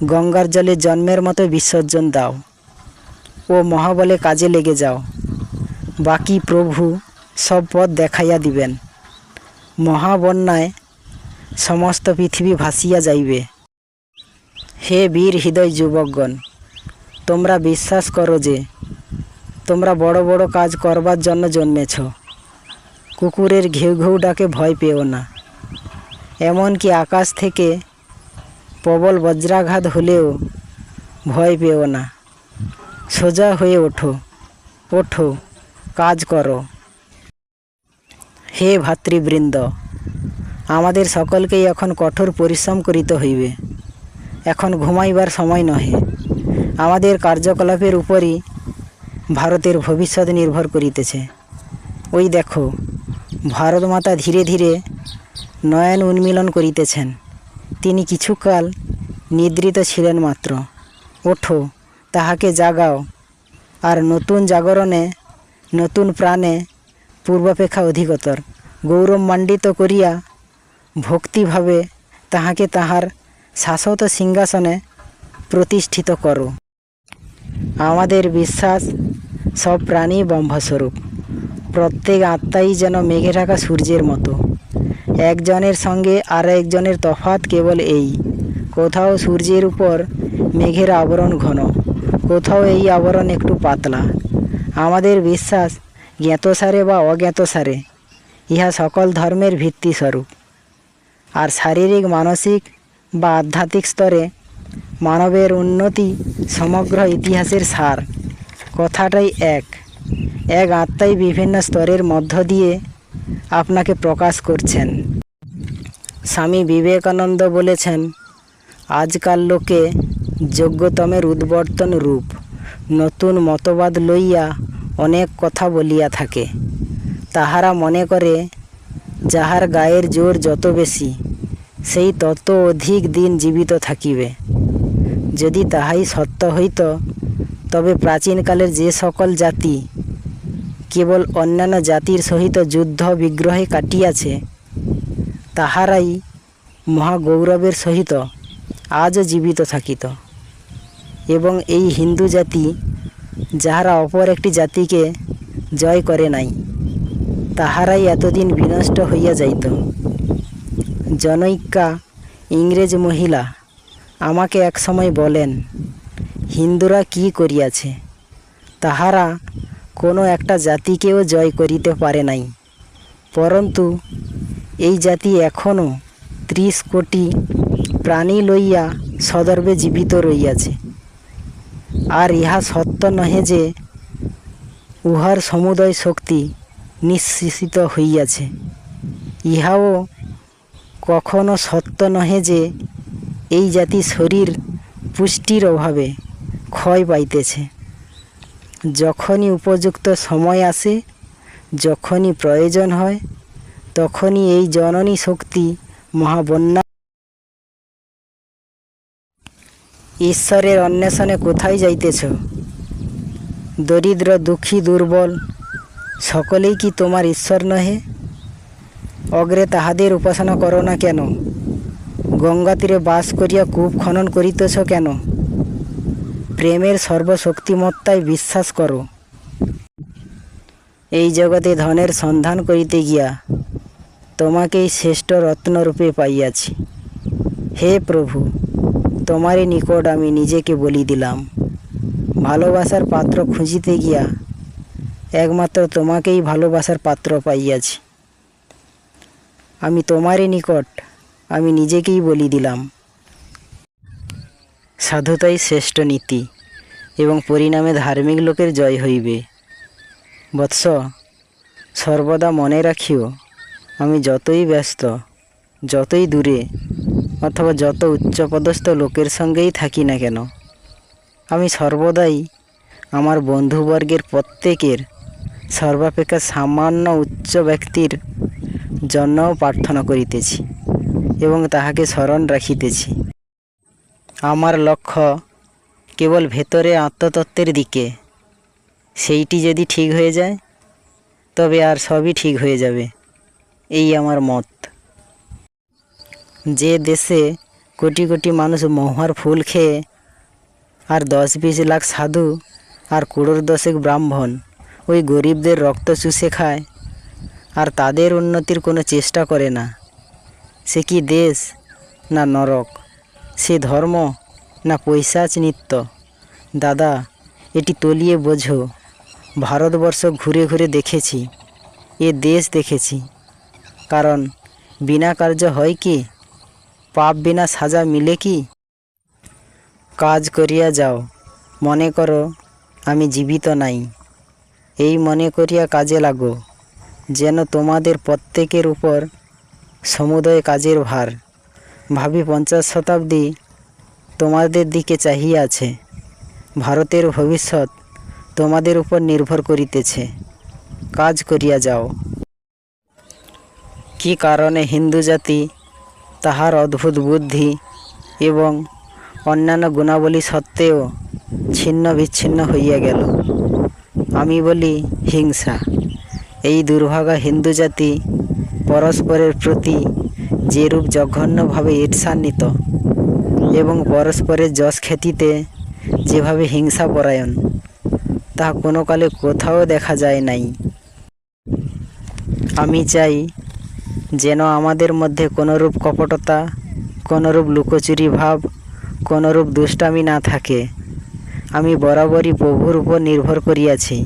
গঙ্গার জলে জন্মের মতো বিসর্জন দাও ও মহাবলে কাজে লেগে যাও। বাকি প্রভু সব পথ দেখাইয়া দিবেন। মহাবন্যায় সমস্ত পৃথিবী ভাসিয়া যাইবে। হে বীর হৃদয় যুবকগণ, তোমরা বিশ্বাস করো যে তোমরা বড় বড় কাজ করবার জন্য জন্মেছ। কুকুরের ঘেউ ঘেউ ডাকে ভয় পেও না। এমনকি আকাশ থেকে প্রবল বজ্রাঘাত হলেও ভয় পেও না। সোজা হয়ে ওঠো, ওঠো, কাজ করো। হে ভাতৃবৃন্দ, আমাদের সকলকেই এখন কঠোর পরিশ্রম করিতে হইবে। এখন ঘুমাইবার সময় নহে। আমাদের কার্যকলাপের উপরই ভারতের ভবিষ্যৎ নির্ভর করিতেছে। ওই দেখো, ভারতমাতা ধীরে ধীরে নয়ন উন্মীলন করিতেছেন। তিনি কিছুকাল নিদ্রিত ছিলেন মাত্র। ওঠো, তাহাকে জাগাও, আর নতুন জাগরণে, নতুন প্রাণে পূর্বাপেক্ষা অধিকতর গৌরবমণ্ডিত করিয়া ভক্তিভাবে তাহাকে তাহার শাশ্বত সিংহাসনে প্রতিষ্ঠিত করো। আমাদের বিশ্বাস সব প্রাণী ব্রহ্মস্বরূপ। প্রত্যেক আত্মাই যেন মেঘে ঢাকা সূর্যের মতো। একজনের সঙ্গে আর একজনের তফাৎ কেবল এই, কোথাও সূর্যের উপর মেঘের আবরণ ঘন, কোথাও এই আবরণ একটু পাতলা। আমাদের বিশ্বাস জ্ঞাতসারে বা অজ্ঞাতসারে ইহা সকল ধর্মের ভিত্তিস্বরূপ। আর শারীরিক, মানসিক বা আধ্যাত্মিক স্তরে মানবের উন্নতি সমগ্র ইতিহাসের সার। কথাটাই এক। এক আত্মাই বিভিন্ন স্তরের মধ্য দিয়ে আপনাকে প্রকাশ করছেন। স্বামী বিবেকানন্দ বলেছেন, আজকাল লোকে যোগ্যতমের উদ্বর্তন রূপ নতুন মতবাদ লইয়া অনেক কথা বলিয়া থাকে। তাহারা মনে করে যাহার গায়ের জোর যত বেশি সেই তত অধিক দিন জীবিত থাকিবে। যদি তাহাই সত্য হইত, তবে প্রাচীনকালের যে সকল জাতি কেবল অন্যান্য জাতির সহিত যুদ্ধ বিগ্রহে কাটিয়াছে, তাহারাই মহাগৌরবের সহিত আজও জীবিত থাকিত। এবং এই হিন্দু জাতি, যাহারা অপর একটি জাতিকে জয় করে নাই, তাহারাই এতদিন বিনষ্ট হইয়া যাইত। জনৈকা ইংরেজ মহিলা আমাকে এক সময় বলেন, হিন্দুরা কি করিয়াছে? তাহারা কোনো একটা জাতিকেও জয় করিতে পারে নাই, পরন্তু এই জাতি এখনও 30 কোটি প্রাণী লইয়া সদর্বে জীবিত রহিয়াছে। আর ইহা সত্য নহে যে উহার সমুদয় শক্তি নিঃশেষিত হইয়াছে। ইহাও কখনো সত্য নহে যে এই জাতি শরীর পুষ্টির অভাবে ক্ষয় পাইতেছে। যখনই উপযুক্ত সময় আসে, যখনই প্রয়োজন হয়, তখনই এই জননী শক্তি মহাবন্যা ঈশ্বরের অন্বেষণে কোথায় যাইতেছ? দরিদ্র, দুঃখী, দুর্বল সকলেই কি তোমার ঈশ্বর নহে? অগ্রে তাহাদের উপাসনা করো না কেন? গঙ্গা তীরে বাস করিয়া কূপ খনন করিতেছ কেন? প্রেমের সর্বশক্তিমত্তায় বিশ্বাস করো। এই জগতে ধনের সন্ধান করিতে গিয়া তোমাকেই শ্রেষ্ঠ রত্নরূপে পাইয়াছি। হে প্রভু, তোমারই নিকট আমি নিজেকে বলি দিলাম। ভালোবাসার পাত্র খুঁজিতে গিয়া একমাত্র তোমাকেই ভালোবাসার পাত্র পাইয়াছি। আমি তোমারই নিকট আমি নিজেকেই বলি দিলাম। সাধুতাই শ্রেষ্ঠ নীতি এবং পরিণামে ধার্মিক লোকের জয় হইবে। বৎস, সর্বদা মনে রাখিও, আমি যতই ব্যস্ত, যতই দূরে অথবা যত উচ্চপদস্থ লোকের সঙ্গেই থাকি না কেন, আমি সর্বদাই আমার বন্ধুবর্গের প্রত্যেকের সর্বাপেক্ষা সামান্য উচ্চ ব্যক্তির জন্যও প্রার্থনা করিতেছি এবং তাহাকে স্মরণ রাখিতেছি। আমার লক্ষ্য কেবল ভেতরে আত্মতত্ত্বের দিকে। সেইটি যদি ঠিক হয়ে যায় তবে আর সবই ঠিক হয়ে যাবে, এই আমার মত। যে দেশে কোটি কোটি মানুষ মহুয়ার ফুল খেয়ে আর 10-20 লাখ সাধু আর কুড়োর দশেক ব্রাহ্মণ ওই গরিবদের রক্ত চুষে খায় আর তাদের উন্নতির কোনো চেষ্টা করে না, সে কি দেশ না নরক? সে ধর্ম না পৈশাচ নৃত্য? দাদা, এটি তলিয়ে বোঝো। ভারতবর্ষ ঘুরে ঘুরে দেখেছি, এ দেশ দেখেছি। কারণ বিনা কার্য হয় কি? পাপ বিনা সাজা মিলে কি? কাজ করিয়া যাও, মনে করো আমি জীবিত নাই। এই মনে করিয়া কাজে লাগো, যেন তোমাদের প্রত্যেকের উপর সমুদয় কাজের ভার। ভাবি 50 শতাব্দী তোমাদের দিকে চাহিয়া আছে। ভারতের ভবিষ্যৎ তোমাদের উপর নির্ভর করিতেছে। কাজ করিয়া যাও। কি কারণে হিন্দু জাতি তাহার অদ্ভুত বুদ্ধি এবং অন্যান্য গুণাবলী সত্ত্বেও ছিন্ন বিচ্ছিন্ন হইয়া গেল? আমি বলি হিংসা। এই দুর্ভাগা হিন্দু জাতি পরস্পরের প্রতি যেরূপ জঘন্যভাবে ঈর্ষান্বিত এবং পরস্পরের যশ খ্যাতিতে যেভাবে হিংসাপরায়ণ, তাহা কোনো কালে কোথাও দেখা যায় নাই। আমি চাই যেন আমাদের মধ্যে কোনোরূপ কপটতা, কোনোরূপ লুকোচুরি ভাব, কোনোরূপ দুষ্টামি না থাকে। আমি বরাবরই প্রভুর উপর নির্ভর করিয়াছি,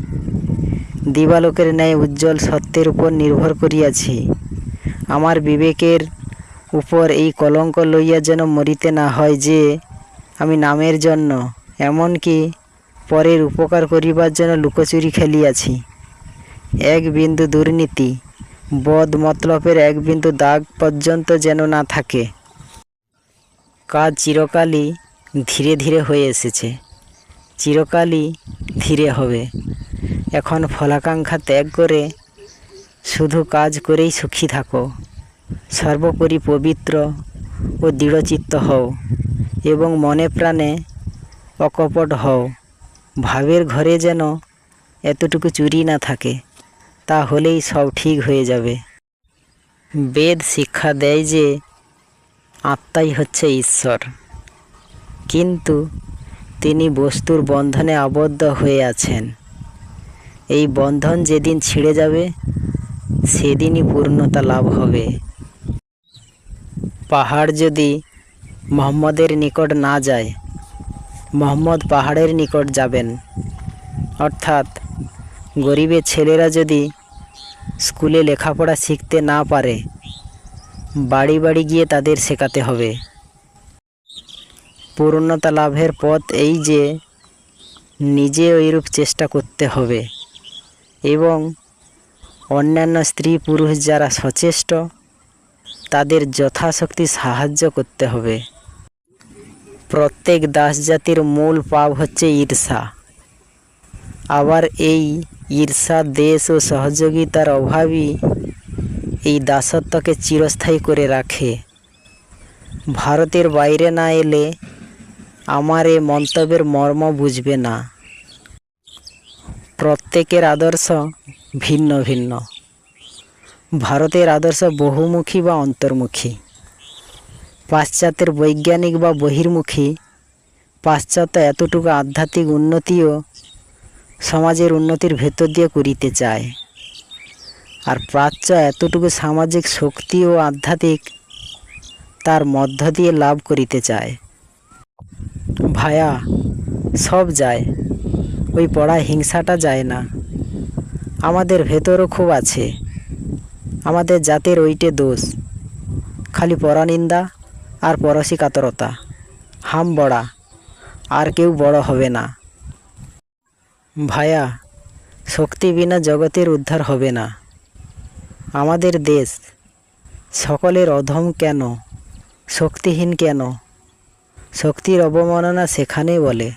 দিবালোকের ন্যায় উজ্জ্বল সত্যের উপর নির্ভর করিয়াছি। আমার বিবেকের উপর এই কলঙ্ক লইয়া যেন মরিতে না হয় যে আমি নামের জন্য, এমনকি পরের উপকার করিবার জন্য লুকোচুরি খেলিয়াছি। এক বিন্দু দুর্নীতি, বদ মতলবের এক বিন্দু দাগ পর্যন্ত যেন না থাকে। কাজ চিরকালই ধীরে ধীরে হয়ে এসেছে, চিরকালই ধীরে হবে। এখন ফলাকাঙ্ক্ষা ত্যাগ করে শুধু কাজ করেই সুখী থাকো। সর্বোপরি পবিত্র ও দৃঢ়চিত্ত হও এবং মনে প্রাণে অকপট হও। ভাবের ঘরে যেন এতটুকু চুরি না থাকে, তা হলেই সব ঠিক হয়ে যাবে। বেদ শিক্ষা দেয় যে আত্মাই হচ্ছে ঈশ্বর, কিন্তু তিনি বস্তুর বন্ধনে আবদ্ধ হয়ে আছেন। এই বন্ধন যেদিন ছিঁড়ে যাবে সেদিনই পূর্ণতা লাভ হবে। পাহাড় যদি মোহাম্মদের নিকট না যায়, মোহাম্মদ পাহাড়ের নিকট যাবেন। অর্থাৎ গরিবের ছেলেরা যদি স্কুলে লেখাপড়া শিখতে না পারে, বাড়ি বাড়ি গিয়ে তাদের শেখাতে হবে। পূর্ণতা লাভের পথ এই যে নিজে ওইরূপ চেষ্টা করতে হবে এবং অন্যান্য স্ত্রী পুরুষ যারা সচেষ্ট তাদের যথাশক্তি সাহায্য করতে হবে। প্রত্যেক দাস জাতির মূল পাপ হচ্ছে ঈর্ষা। আবার এই ঈর্ষা, দেশ ও সহযোগিতার অভাবই এই দাসত্বকে চিরস্থায়ী করে রাখে। ভারতের বাইরে না এলে আমার এ মন্তব্যের মর্ম বুঝবে না। প্রত্যেকের আদর্শ ভিন্ন ভিন্ন। ভারতের আদর্শ বহুমুখী বা অন্তর্মুখী, পাশ্চাত্যের বৈজ্ঞানিক বা বহির্মুখী। পাশ্চাত্য এতটুকু আধ্যাত্মিক উন্নতিও সমাজের উন্নতির ভেতর দিয়ে করিতে চায়, আর প্রাচ্য এতটুকু সামাজিক শক্তি ও আধ্যাত্মিক তার মধ্য দিয়ে লাভ করিতে চায়। ভায়া, সব যায়, ওই পড়া হিংসাটা যায় না। আমাদের ভেতরও খুব আছে। আমাদের জাতের ওইটে দোষ, খালি পরনিন্দা আর পরশী কাতরতা। হাম বড়া, আর কেউ বড় হবে না। ভায়া, শক্তি বিনা জগতের উদ্ধার হবে না। আমাদের দেশ সকলের অধম কেন, শক্তিহীন কেন? শক্তির অবমাননা সেখানে বলে।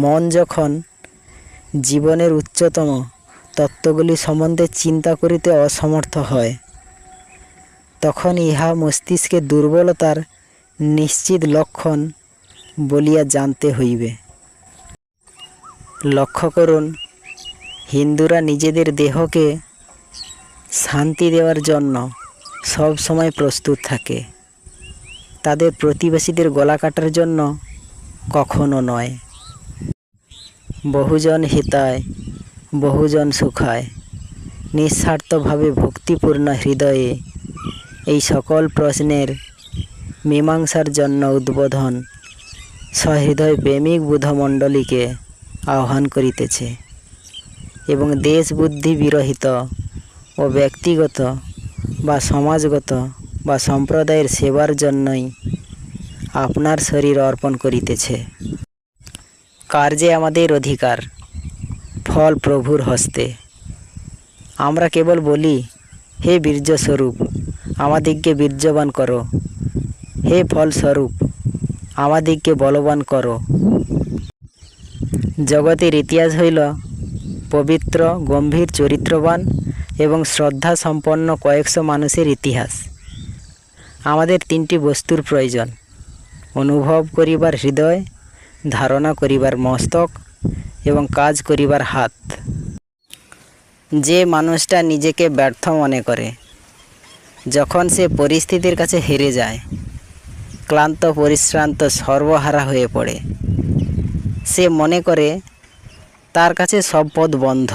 মন যখন জীবনের উচ্চতম তত্ত্বগুলি সম্বন্ধে চিন্তা করিতে অসমর্থ হয়, তখন ইহা মস্তিষ্কের দুর্বলতার নিশ্চিত লক্ষণ বলিয়া জানতে হইবে। লক্ষ্য করুন, হিন্দুরা নিজেদের দেহকে শান্তি দেওয়ার জন্য সব সময় প্রস্তুত থাকে, তাদের প্রতিবেশীদের গলা কাটার জন্য কখনো নয়। বহুজন হিতায় বহুজন সুখায়, নিঃস্বার্থভাবে ভক্তিপূর্ণ হৃদয়ে এই সকল প্রশ্নের মীমাংসার জন্য উদ্বোধন সহৃদয় প্রেমিক বুধমণ্ডলীকে আহ্বান করিতেছে, এবং দেশ বুদ্ধি বিরহিত ও ব্যক্তিগত বা সমাজগত বা সম্প্রদায়ের সেবার জন্যই আপনার শরীর অর্পণ করিতেছে। কার্যে আমাদের অধিকার, ফল প্রভুর হস্তে। আমরা কেবল বলি, হে বীর্যস্বরূপ, আমাদিগকে বীর্যবান করো। হে ফলস্বরূপ, আমাদিগকে বলবান করো। জগতের ইতিহাস হইল পবিত্র, গম্ভীর, চরিত্রবান এবং শ্রদ্ধা সম্পন্ন কয়েকশো মানুষের ইতিহাস। আমাদের তিনটি বস্তুর প্রয়োজন: অনুভব করিবার হৃদয়, ধারণা করিবার মস্তক এবং কাজ করিবার হাত। যে মানুষটা নিজেকে ব্যর্থ মনে করে, যখন সে পরিস্থিতির কাছে হেরে যায়, ক্লান্ত, পরিশ্রান্ত, সর্বহারা হয়ে পড়ে, সে মনে করে তার কাছে সব পথ বন্ধ।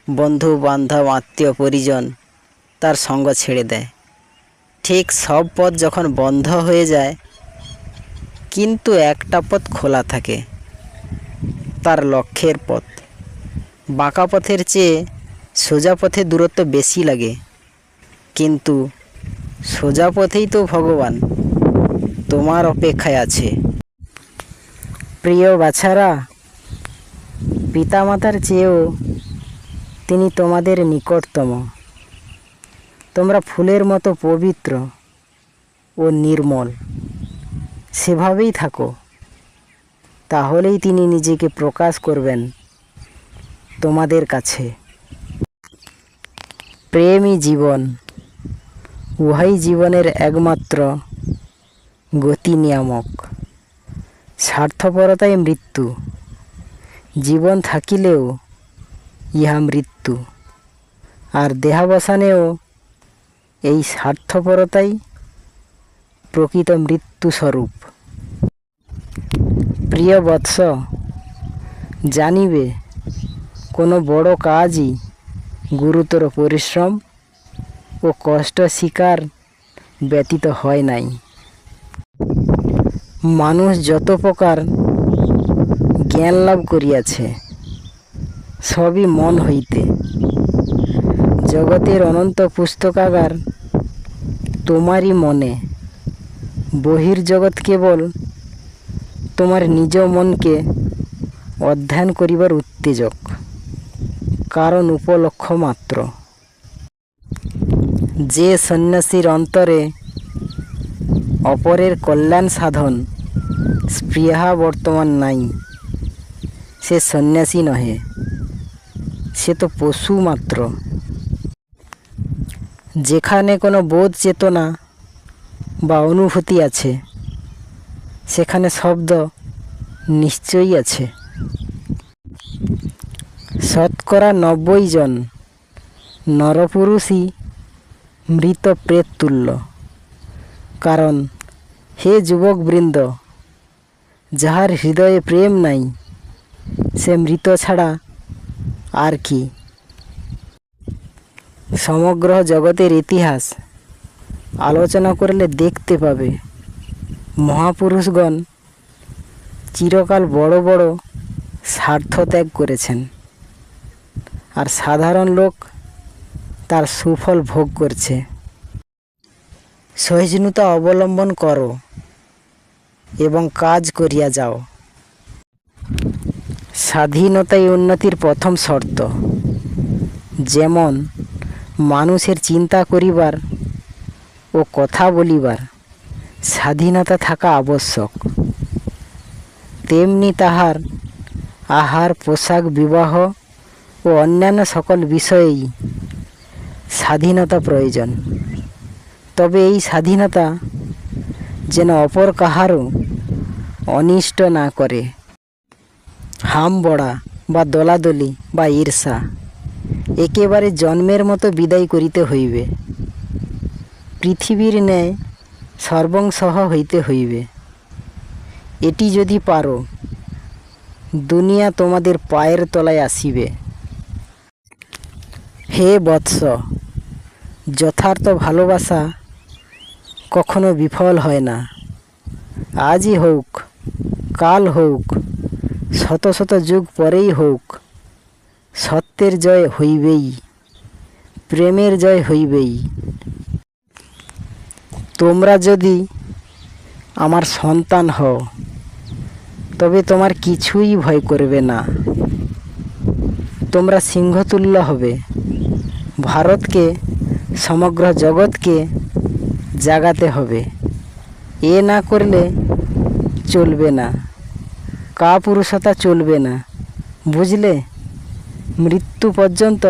বন্ধু বান্ধব, আত্মীয় পরিজন তার সঙ্গ ছেড়ে দেয়। ঠিক সব পথ যখন বন্ধ হয়ে যায়, কিন্তু একটা পথ খোলা থাকে, তার লক্ষ্যের পথ। বাঁকা পথের চেয়ে সোজা পথে দূরত্ব বেশি লাগে, কিন্তু সোজা পথেই তো ভগবান তোমার অপেক্ষায় আছে। প্রিয় বাছারা, পিতামাতার চেয়েও তিনি তোমাদের নিকটতম। তোমরা ফুলের মতো পবিত্র ও নির্মল, সেভাবেই থাকো, তাহলেই তিনি নিজেকে প্রকাশ করবেন তোমাদের কাছে। প্রেমই জীবন, উহাই জীবনের একমাত্র গতি নিয়ামক। স্বার্থপরতাই মৃত্যু। জীবন থাকিলেও ইহা মৃত্যু, আর দেহাবসানেও এই স্বার্থপরতাই প্রকৃত মৃত্যুস্বরূপ। প্রিয় বৎস, জানিবে কোনো বড় কাজই গুরুতর পরিশ্রম ও কষ্ট স্বীকার ব্যতীত হয় নাই। মানুষ যত প্রকার জ্ঞান লাভ করিয়াছে, সবই মন হইতে। জগতের অনন্ত পুস্তকাগার তোমারই মনে। বহির্জগৎ কেবল তোমার নিজ মনকে অধ্যয়ন করিবার উত্তেজক, কারণ উপলক্ষ মাত্র। যে সন্ন্যাসীর অন্তরে অপরের কল্যাণ সাধন স্পৃহা বর্তমান নাই, সে সন্ন্যাসী নহে, সে তো পশু মাত্র। যেখানে কোনো বোধ চেতনা বা অনুভূতি আছে, সেখানে শব্দ নিশ্চয়ই আছে। 90% নরপুরুষই মৃত প্রেত তুল্য। কারণ হে যুবকবৃন্দ, যাহার হৃদয়ে প্রেম নাই, সে মৃত ছাড়া আর কি। সমগ্র জগতের ইতিহাস আলোচনা করলে দেখতে পাবে মহাপুরুষগণ চিরকাল বড় বড় স্বার্থ ত্যাগ করেছেন, আর সাধারণ লোক তার সুফল ভোগ করছে। সহিষ্ণুতা অবলম্বন করো এবং কাজ করিয়া যাও। স্বাধীনতাই উন্নতির প্রথম শর্ত। যেমন মানুষের চিন্তা করিবার ও কথা বলিবার স্বাধীনতা থাকা আবশ্যক, তেমনি তাহার আহার, পোশাক, বিবাহ ও অন্যান্য সকল বিষয়েই স্বাধীনতা প্রয়োজন। তবে এই স্বাধীনতা যেন অপর কাহারও অনিষ্ট না করে। হামবড়া বা দলাদলি বা ঈর্ষা একেবারে জন্মের মতো বিদায় করিতে হইবে। পৃথিবীর ন্যায় সর্বংসহ হইতে হইবে। এটি যদি পারো, দুনিয়া তোমাদের পায়ের তলায় আসিবে। হে বৎস, যথার্থ ভালোবাসা কখনো বিফল হয় না। আজই হোক, কাল হোক, শত শত যুগ পরেই হোক, সত্যের জয় হইবেই, প্রেমের জয় হইবেই। তোমরা যদি আমার সন্তান হও, তবে তোমার কিছুই ভয় করবে না। তোমরা সিংহতুল্য হবে। ভারতকে, সমগ্র জগৎকে জাগাতে হবে। এ না করলে চলবে না, কাপুরুষতা চলবে না, বুঝলে? মৃত্যু পর্যন্ত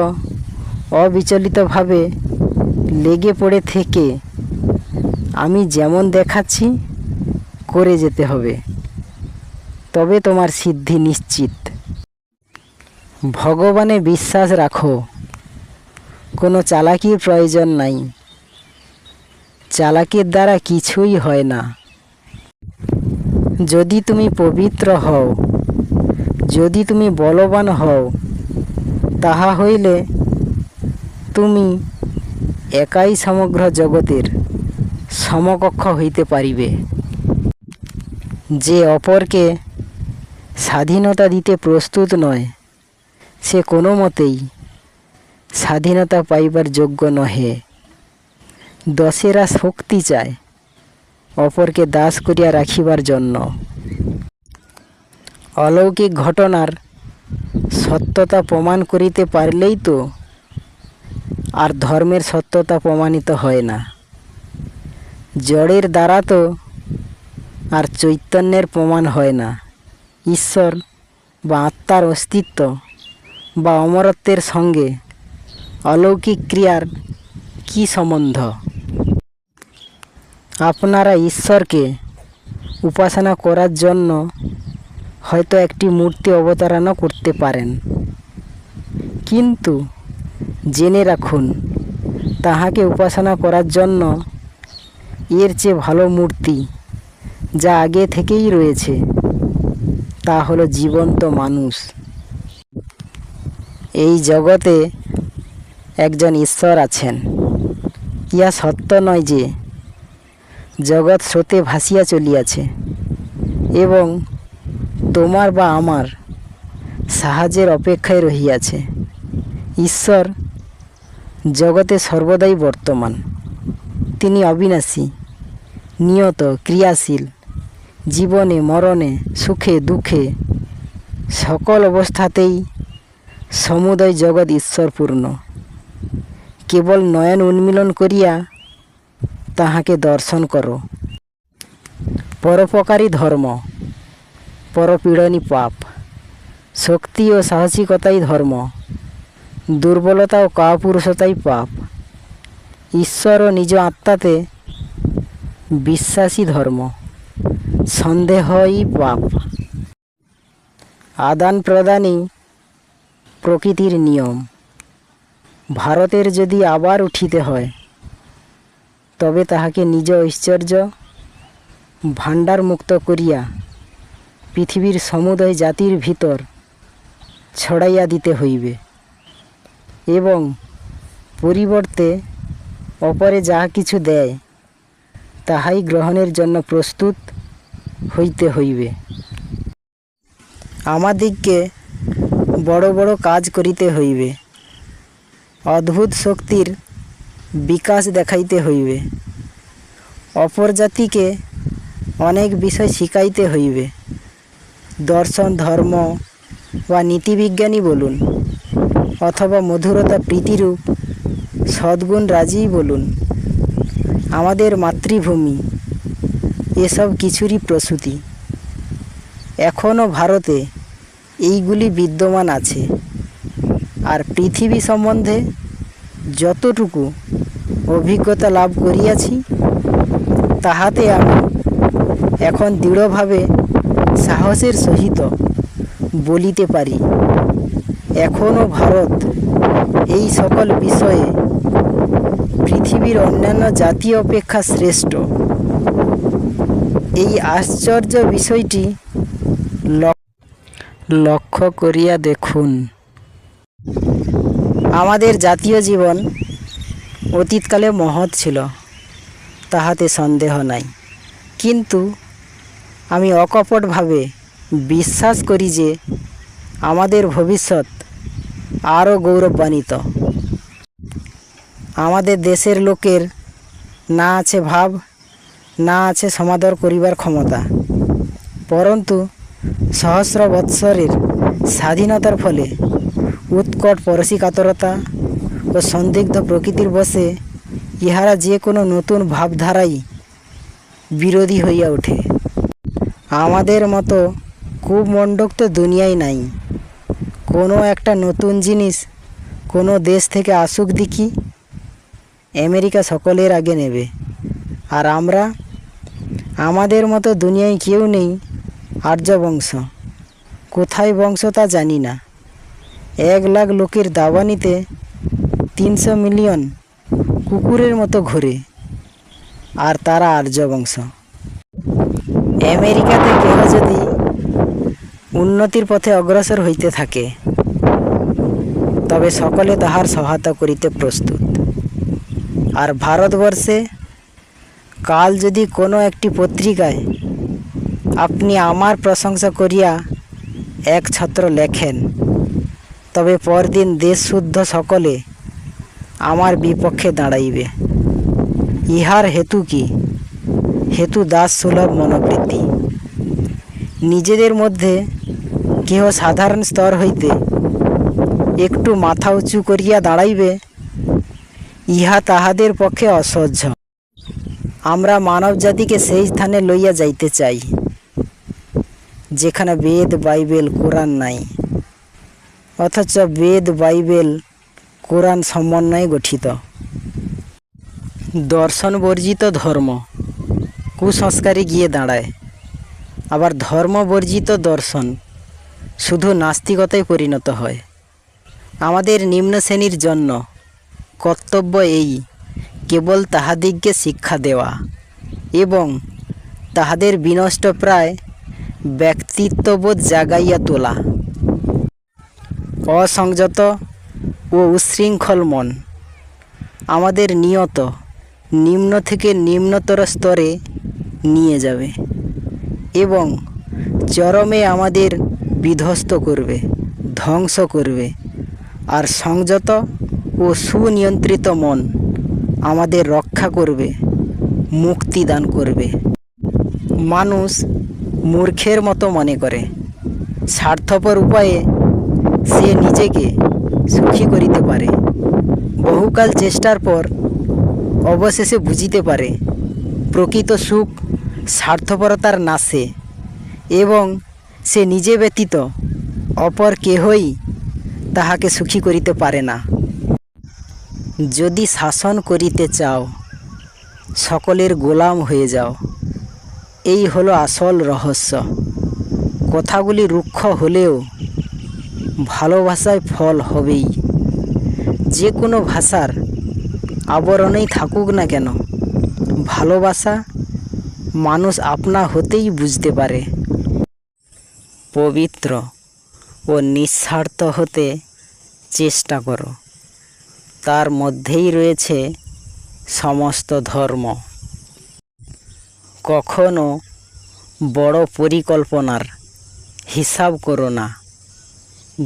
অবিচলিতভাবে লেগে পড়ে থেকে আমি যেমন দেখাচ্ছি করে যেতে হবে, তবে তোমার সিদ্ধি নিশ্চিত। ভগবানে বিশ্বাস রাখো, কোনো চালাকির প্রয়োজন নাই। চালাকির দ্বারা কিছুই হয় না। যদি তুমি পবিত্র হও, যদি তুমি বলবান হও, তাহা হইলে তুমি একাই সমগ্র জগতের সমকক্ষ হইতে পারিবে। যে অপরকে স্বাধীনতা দিতে প্রস্তুত নয়, সে কোনো মতেই স্বাধীনতা পাইবার যোগ্য নহে। দশেরা শক্তি চায় অপরকে দাস করিয়া রাখিবার জন্য। অলৌকিক ঘটনার সত্যতা প্রমাণ করিতে পারলেই তো আর ধর্মের সত্যতা প্রমাণিত হয় না। জড়ের দ্বারা তো আর চৈতন্যের প্রমাণ হয় না। ঈশ্বর বা আত্মার অস্তিত্ব বা অমরত্বের সঙ্গে অলৌকিক ক্রিয়ার কি সম্বন্ধ? আপনারা ঈশ্বরকে উপাসনা করার জন্য হয়তো একটি মূর্তি অবতারণা করতে পারেন, কিন্তু জেনে রাখুন, তাহাকে উপাসনা করার জন্য এর চেয়ে ভালো মূর্তি যা আগে থেকেই রয়েছে, তা হলো জীবন্ত মানুষ। এই জগতে একজন ঈশ্বর আছেন। ইহা সত্য নয় যে জগৎ স্রোতে ভাসিয়া চলিয়াছে এবং তোমার বা আমার সাহায্যের অপেক্ষায় রহিয়াছে। ঈশ্বর জগতে সর্বদাই বর্তমান। তিনি অবিনাশী, নিয়ত, ক্রিয়াশীল। জীবনে মরণে, সুখে দুঃখে, সকল অবস্থাতেই সমুদয় জগৎ ঈশ্বরপূর্ণ। কেবল নয়ন উন্মীলন করিয়া তাহাকে দর্শন করো। পরোপকারী ধর্ম, পরপীড়নী পাপ। শক্তি ও সাহসিকতাই ধর্ম, দুর্বলতা ও কাপুরুষতাই পাপ। ঈশ্বর ও নিজ আত্মাতে বিশ্বাসী ধর্ম, সন্দেহই পাপ। আদান প্রদানই প্রকৃতির নিয়ম। ভারতের যদি আবার উঠিতে হয়, তবে তাহাকে নিজ ঐশ্বর্য ভাণ্ডার মুক্ত করিয়া পৃথিবীর সমুদয় জাতির ভিতর ছড়াইয়া দিতে হইবে এবং পরিবর্তে অপরে যাহা কিছু দেয় তাহাই গ্রহণের জন্য প্রস্তুত হইতে হইবে। আমাদিগকে বড় বড় কাজ করিতে হইবে, অদ্ভুত শক্তির বিকাশ দেখাইতে হইবে, অপর জাতিকে অনেক বিষয় শিখাইতে হইবে। দর্শন, ধর্ম বা নীতিবিজ্ঞানী বলুন, অথবা মধুরতা, প্রীতিরূপ সদ্গুণ রাজিই বলুন, আমাদের মাতৃভূমি এসব কিছুরই প্রসূতি। এখনও ভারতে এইগুলি বিদ্যমান আছে। আর পৃথিবী সম্বন্ধে যতটুকু অভিজ্ঞতা লাভ করিয়াছি, তাহাতে আমি এখন দৃঢ়ভাবে সাহসের সহিত বলিতে পারি, এখনও ভারত এই সকল বিষয়ে পৃথিবীর অন্যান্য জাতি অপেক্ষা শ্রেষ্ঠ। এই আশ্চর্য বিষয়টি লক্ষ্য করিয়া দেখুন। আমাদের জাতীয় জীবন অতীতকালে মহৎ ছিল, তাহাতে সন্দেহ নাই। কিন্তু আমি অকপটভাবে বিশ্বাস করি যে আমাদের ভবিষ্যৎ আরও গৌরবান্বিত। আমাদের দেশের লোকের না আছে ভাব, না আছে সমাদর করিবার ক্ষমতা, পরন্তু সহস্র বৎসরের স্বাধীনতার ফলে উৎকট পরশিকাতরতা ও সন্দিগ্ধ প্রকৃতির বশে ইহারা যে কোনো নতুন ভাবধারাই বিরোধী হইয়া ওঠে। আমাদের মতো কুমণ্ডক তো দুনিয়ায় নাই। কোনো একটা নতুন জিনিস কোনো দেশ থেকে আসুক দেখি, আমেরিকা সকলের আগে নেবে। আর আমরা, আমাদের মতো দুনিয়ায় কেউ নেই আর্য বংশ। কোথায় বংশ তা জানি না। 1 লাখ লোকের দাবানিতে 300 মিলিয়ন কুকুরের মতো ঘোরে, আর তারা আর্য বংশ। আমেরিকাতে কেহ যদি উন্নতির পথে অগ্রসর হইতে থাকে, তবে সকলে তাহার সহায়তা করিতে প্রস্তুত। আর ভারতবর্ষে কাল যদি কোনো একটি পত্রিকায় আপনি আমার প্রশংসা করিয়া এক ছত্র লেখেন, তবে পরদিন দেশ শুদ্ধ সকলে আমার বিপক্ষে দাঁড়াইবে। ইহার হেতু কি? হেতু দাস সুলভ মনোবৃত্তি। নিজেদের মধ্যে কেহ সাধারণ স্তর হইতে একটু মাথা উঁচু করিয়া দাঁড়াইবে, ইহা তাহাদের পক্ষে অসহ্য। আমরা মানব জাতিকে সেই স্থানে লইয়া যাইতে চাই যেখানে বেদ, বাইবেল, কোরআন নাই, অথচ বেদ, বাইবেল, কোরআন সমন্বয়ে গঠিত। দর্শন বর্জিত ধর্ম কুসংস্কারে গিয়ে দাঁড়ায়, আবার ধর্ম বর্জিত দর্শন শুধু নাস্তিকতায় পরিণত হয়। আমাদের নিম্ন শ্রেণীর জন্য কর্তব্য এই কেবল তাহাদিগকে শিক্ষা দেওয়া এবং তাহাদের বিনষ্ট প্রায় ব্যক্তিত্ববোধ জাগাইয়া তোলা। অসংযত ও উচ্ছৃঙ্খল মন আমাদের নিয়ত নিম্ন থেকে নিম্নতর স্তরে নিয়ে যাবে এবং চরমে আমাদের বিধ্বস্ত করবে, ধ্বংস করবে। আর সংযত ও সুনিয়ন্ত্রিত মন আমাদের রক্ষা করবে, মুক্তি দান করবে। মানুষ মূর্খের মতো মনে করে, স্বার্থপর উপায়ে সে নিজেকে সুখী করিতে পারে। বহুকাল চেষ্টার পর অবশেষে বুঝিতে পারে প্রকৃত সুখ স্বার্থপরতার নাশে, এবং সে নিজে ব্যতীত অপর কেহই তাহাকে সুখী করিতে পারে না। যদি শাসন করিতে চাও, সকলের গোলাম হয়ে যাও। এই হলো আসল রহস্য। কথাগুলি রুক্ষ হলেও ভালোবাসায় ফল হবেই। যে কোনো ভাষার আবরণেই থাকুক না কেন, ভালোবাসা মানুষ আপনা হতেই বুঝতে পারে। পবিত্র ও নিঃস্বার্থ হতে চেষ্টা করো, তার মধ্যেই রয়েছে সমস্ত ধর্ম। কখনো বড় পরিকল্পনার হিসাব করো না,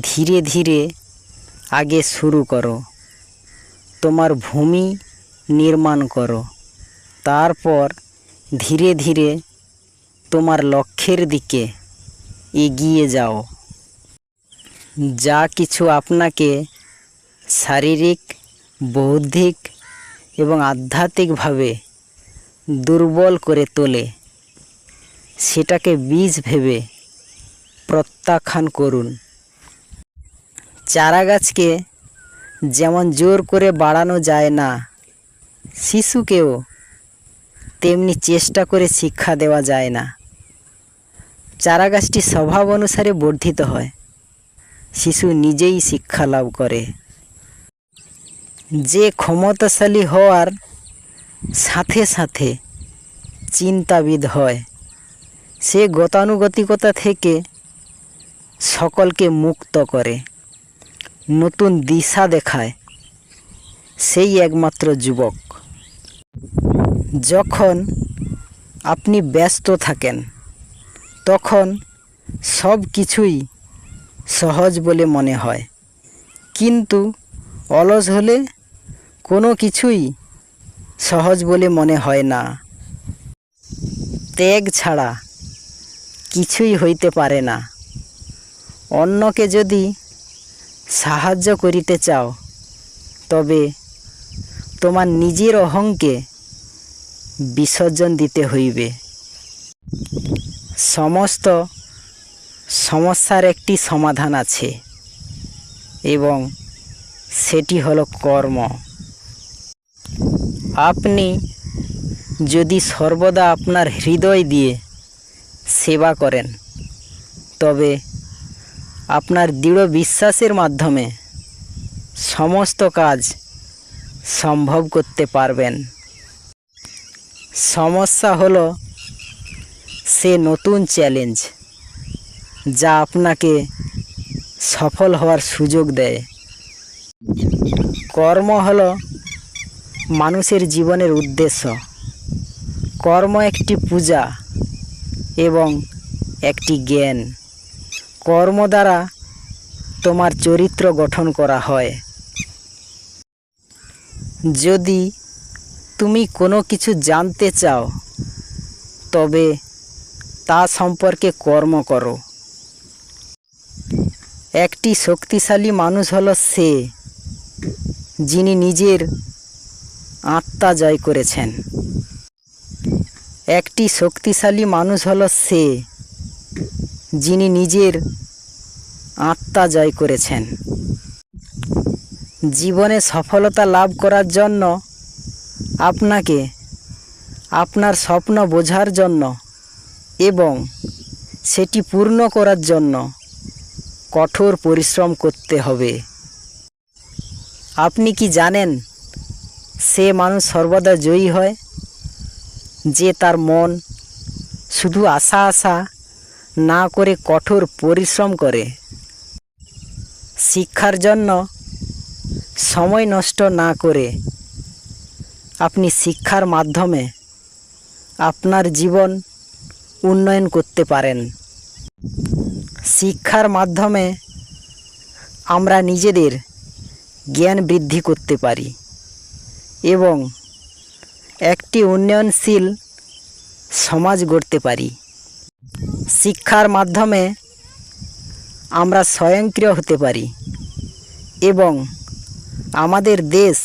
ধীরে ধীরে আগে শুরু করো। তোমার ভূমি নির্মাণ করো, তারপর ধীরে ধীরে তোমার লক্ষ্যের দিকে এগিয়ে যাও। যা কিছু আপনাকে শারীরিক, বৌদ্ধিক এবং আধ্যাত্মিকভাবে দুর্বল করে তোলে, সেটাকে বীজ ভেবে প্রত্যাখ্যান করুন। চারাগাছকে যেমন জোর করে বাড়ানো যায় না, শিশুকেও তেমনি চেষ্টা করে শিক্ষা দেওয়া যায় না। চারাগাছটি স্বভাব অনুসারে বর্ধিত হয়, শিশু নিজেই শিক্ষা লাভ করে। যে ক্ষমতাশালী হওয়ার সাথে সাথে চিন্তাবিদ হয়, সে গতানুগতিকতা থেকে সকলকে মুক্ত করে, নতুন দিশা দেখায়, সেই একমাত্র যুবক। যখন আপনি ব্যস্ত থাকেন, তখন সব কিছুই সহজ বলে মনে হয়, কিন্তু অলস হলে কোনো কিছুই সহজ বলে মনে হয় না। ত্যাগ ছাড়া কিছুই হইতে পারে না। অন্যকে যদি সাহায্য করিতে চাও, তবে তোমার নিজের অহংকে বিসর্জন দিতে হইবে। সমস্ত সমস্যার একটি সমাধান আছে, এবং সেটি হলো কর্ম। আপনি যদি সর্বদা আপনার হৃদয় দিয়ে সেবা করেন, তবে আপনার দৃঢ় বিশ্বাসের মাধ্যমে সমস্ত কাজ সম্ভব করতে পারবেন। সমস্যা হলো সে নতুন চ্যালেঞ্জ যা আপনাকে সফল হওয়ার সুযোগ দেয়। কর্ম হলো মানুষের জীবনের উদ্দেশ্য। কর্ম একটি পূজা এবং একটি জ্ঞান। কর্ম দ্বারা তোমার চরিত্র গঠন করা হয়। যদি তুমি কোনো কিছু জানতে চাও, তবে তা সম্পর্কে কর্ম করো। একটি শক্তিশালী মানুষ হলো সে, যিনি নিজের আত্মা জয় করেছেন। একটি শক্তিশালী মানুষ হলো সে, যিনি নিজের আত্মা জয় করেছেন। জীবনে সফলতা লাভ করার জন্য আপনাকে আপনার স্বপ্ন বোঝার জন্য এবং সেটি পূর্ণ করার জন্য কঠোর পরিশ্রম করতে হবে। আপনি কি জানেন, সে মানুষ সর্বদা জয়ী হয় যে তার মন শুধু আশা না করে কঠোর পরিশ্রম করে। শিক্ষার জন্য সময় নষ্ট না করে আপনি শিক্ষার মাধ্যমে আপনার জীবন উন্নয়ন করতে পারেন। শিক্ষার মাধ্যমে আমরা নিজেদের জ্ঞান বৃদ্ধি করতে পারি এবং একটি উন্নয়নশীল সমাজ গড়তে পারি। শিক্ষার মাধ্যমে আমরা স্বয়ংক্রিয় হতে পারি এবং আমাদের দেশ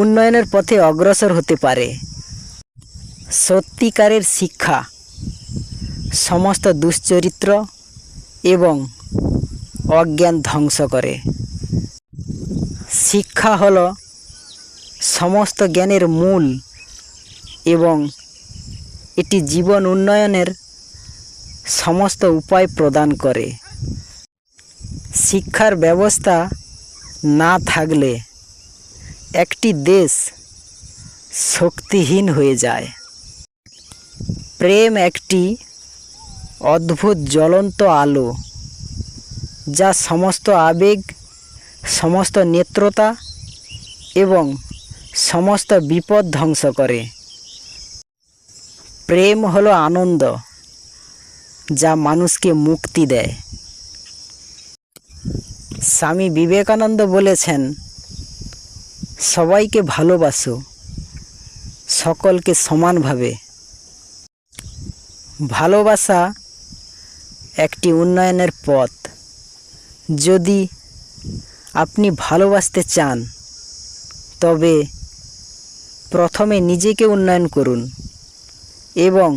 উন্নয়নের পথে অগ্রসর হতে পারে। সত্যিকারের শিক্ষা সমস্ত দুশ্চরিত্র এবং অজ্ঞান ধ্বংস করে। শিক্ষা হলো সমস্ত জ্ঞানের মূল এবং এটি জীবন উন্নয়নের সমস্ত উপায় প্রদান করে। শিক্ষার ব্যবস্থা না থাকলে একটি দেশ শক্তিহীন হয়ে যায়। প্রেম একটি অদ্ভুত জ্বলন্ত আলো যা সমস্ত আবেগ, সমস্ত নেত্রতা এবং সমস্ত বিপদ ধ্বংস করে। প্রেম হলো আনন্দ যা মানুষকে মুক্তি দেয়। স্বামী বিবেকানন্দ বলেছেন, সবাইকে ভালোবাসো, সকলকে সমানভাবে। ভালোবাসা একটি উন্নয়নের পথ। যদি আপনি ভালোবাসতে চান তবে প্রথমে নিজেকে উন্নয়ন করুন এবং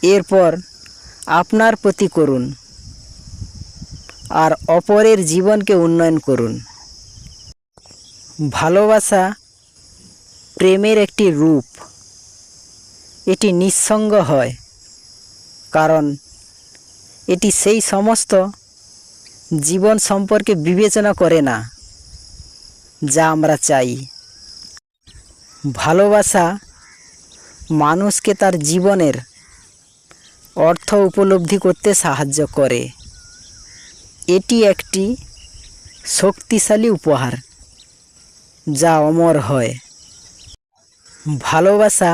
এরপর আপনার প্রতি করুন আর অপরের জীবনকে উন্নয়ন করুন। ভালোবাসা প্রেমের একটি রূপ। এটি নিঃসঙ্গ হয় কারণ এটি সেই সমস্ত জীবন সম্পর্কে বিবেচনা করে না যা আমরা চাই। ভালোবাসা মানুষকে তার জীবনের অর্থ উপলব্ধি করতে সাহায্য করে। এটি একটি শক্তিশালী উপহার যা অমর হয়। ভালোবাসা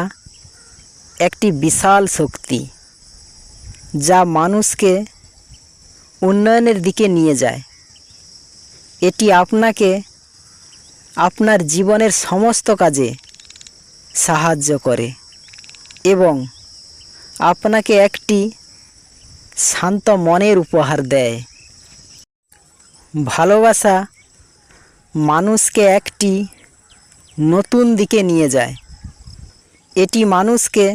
একটি বিশাল শক্তি যা মানুষকে উন্নয়নের দিকে নিয়ে যায়। এটি আপনাকে আপনার জীবনের সমস্ত কাজে সাহায্য করে এবং আপনাকে একটি শান্ত মনের উপহার দেয়। ভালোবাসা মানুষকে একটি নতুন দিকে নিয়ে যায়। এটি মানুষকে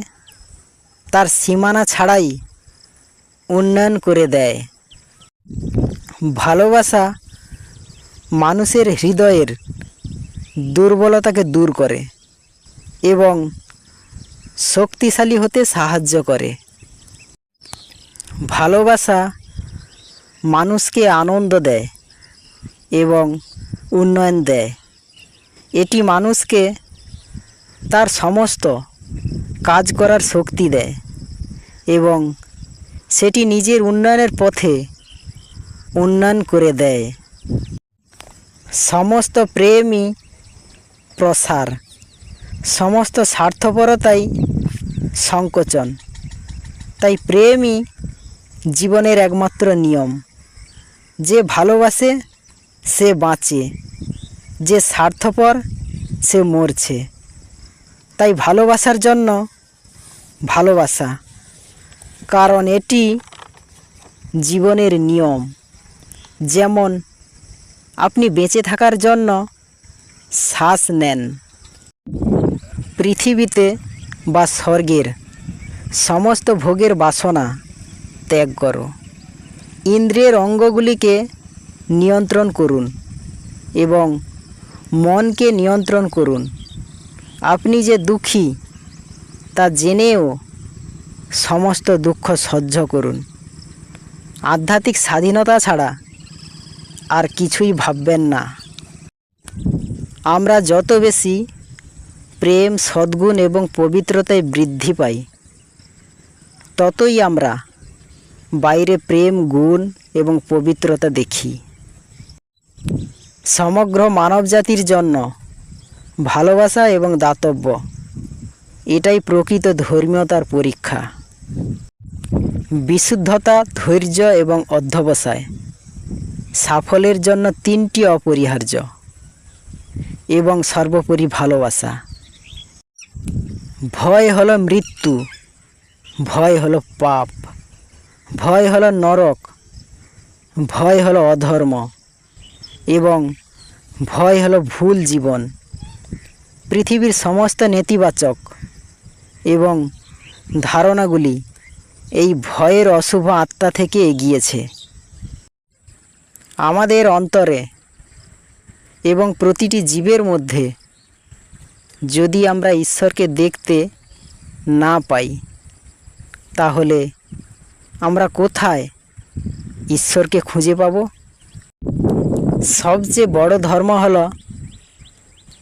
তার সীমানা ছাড়াই উন্নয়ন করে দেয়। ভালোবাসা মানুষের হৃদয়ের দুর্বলতাকে দূর করে এবং শক্তিশালী হতে সাহায্য করে। ভালোবাসা মানুষকে আনন্দ দেয় এবং উন্নয়ন দেয়। এটি মানুষকে তার সমস্ত কাজ করার শক্তি দেয় এবং সেটি নিজের উন্নয়নের পথে উন্নয়ন করে দেয়। সমস্ত প্রেমই প্রসার, সমস্ত স্বার্থপরতাই সংকোচন। তাই প্রেমই জীবনের একমাত্র নিয়ম। যে ভালোবাসে সে বাঁচে, যে স্বার্থপর সে মরছে। তাই ভালোবাসার জন্য ভালোবাসা, কারণ এটি জীবনের নিয়ম। যেমন আপনি বেঁচে থাকার জন্য শ্বাস নেন। পৃথিবীতে বা স্বর্গের সমস্ত ভোগের বাসনা ত্যাগ করো। ইন্দ্রিয়ের অঙ্গগুলিকে নিয়ন্ত্রণ করুন এবং মনকে নিয়ন্ত্রণ করুন। আপনি যে দুঃখী তা জেনেও সমস্ত দুঃখ সহ্য করুন। আধ্যাত্মিক স্বাধীনতা ছাড়া আর কিছুই ভাববেন না। আমরা যত বেশি প্রেম, সদ্গুণ এবং পবিত্রতায় বৃদ্ধি পাই, ততই আমরা বাইরে প্রেম, গুণ এবং পবিত্রতা দেখি। সমগ্র মানবজাতির জন্য ভালোবাসা এবং দাতব্য, এটাই প্রকৃত ধর্মীয়তার পরীক্ষা। বিশুদ্ধতা, ধৈর্য এবং অধ্যবসায় সাফল্যের জন্য তিনটি অপরিহার্য এবং সর্বোপরি ভালোবাসা। ভয় হলো মৃত্যু, ভয় হলো পাপ, ভয় হলো নরক, ভয় হলো অধর্ম এবং ভয় হলো ভুল জীবন। পৃথিবীর সমস্ত নেতিবাচক এবং ধারণাগুলি এই ভয়ের অশুভ আত্মা থেকে এগিয়েছে। আমাদের অন্তরে এবং প্রতিটি জীবের মধ্যে যদি আমরা ঈশ্বরকে দেখতে না পাই, তাহলে আমরা কোথায় ঈশ্বরকে খুঁজে পাব? সবচেয়ে বড় ধর্ম হলো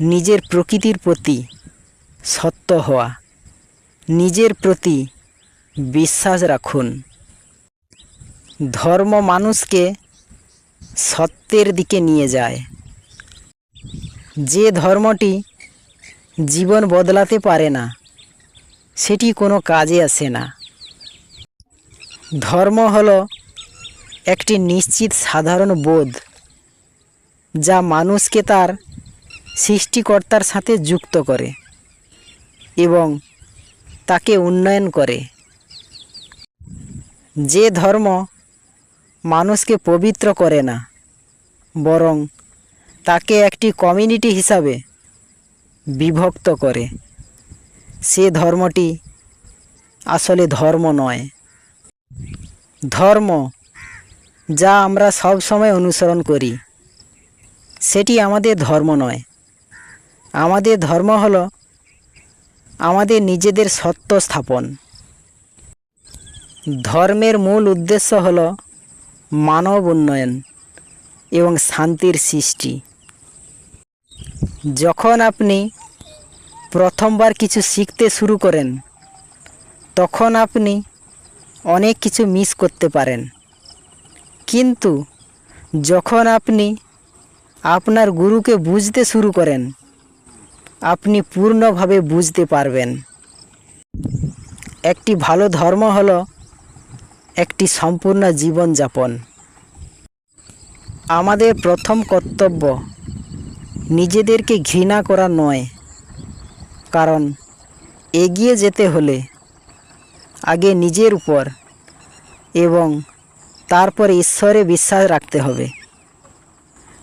নিজের প্রকৃতির প্রতি সত্য হওয়া। নিজের প্রতি বিশ্বাস রাখুন। ধর্ম মানুষকে সত্যের দিকে নিয়ে যায়। যে ধর্মটি জীবন বদলাতে পারে না, সেটি কোনো কাজে আসে না। ধর্ম হলো একটি নিশ্চিত সাধারণ বোধ, যা মানুষকে তার সৃষ্টিকর্তার সাথে যুক্ত করে এবং তাকে উন্নয়ন করে। যে ধর্ম মানুষকে পবিত্র করে না, বরং তাকে একটি কমিউনিটি হিসাবে বিভক্ত করে, সে ধর্মটি আসলে ধর্ম নয়। ধর্ম যা আমরা সব সময় অনুসরণ করি, সেটি আমাদের ধর্ম নয়। আমাদের ধর্ম হলো আমাদের নিজেদের সত্য স্থাপন। ধর্মের মূল উদ্দেশ্য হলো মানব উন্নয়ন এবং শান্তির সৃষ্টি। যখন আপনি প্রথমবার কিছু শিখতে শুরু করেন, তখন আপনি অনেক কিছু মিস করতে পারেন। কিন্তু যখন আপনি আপনার গুরুকে বুঝতে শুরু করেন, আপনি পূর্ণভাবে বুঝতে পারবেন। একটি ভালো ধর্ম হলো একটি সম্পূর্ণ জীবনযাপন। আমাদের প্রথম কর্তব্য নিজেদেরকে ঘৃণা করা নয়, কারণ এগিয়ে যেতে হলে আগে নিজের উপর এবং তারপর ঈশ্বরে বিশ্বাস রাখতে হবে।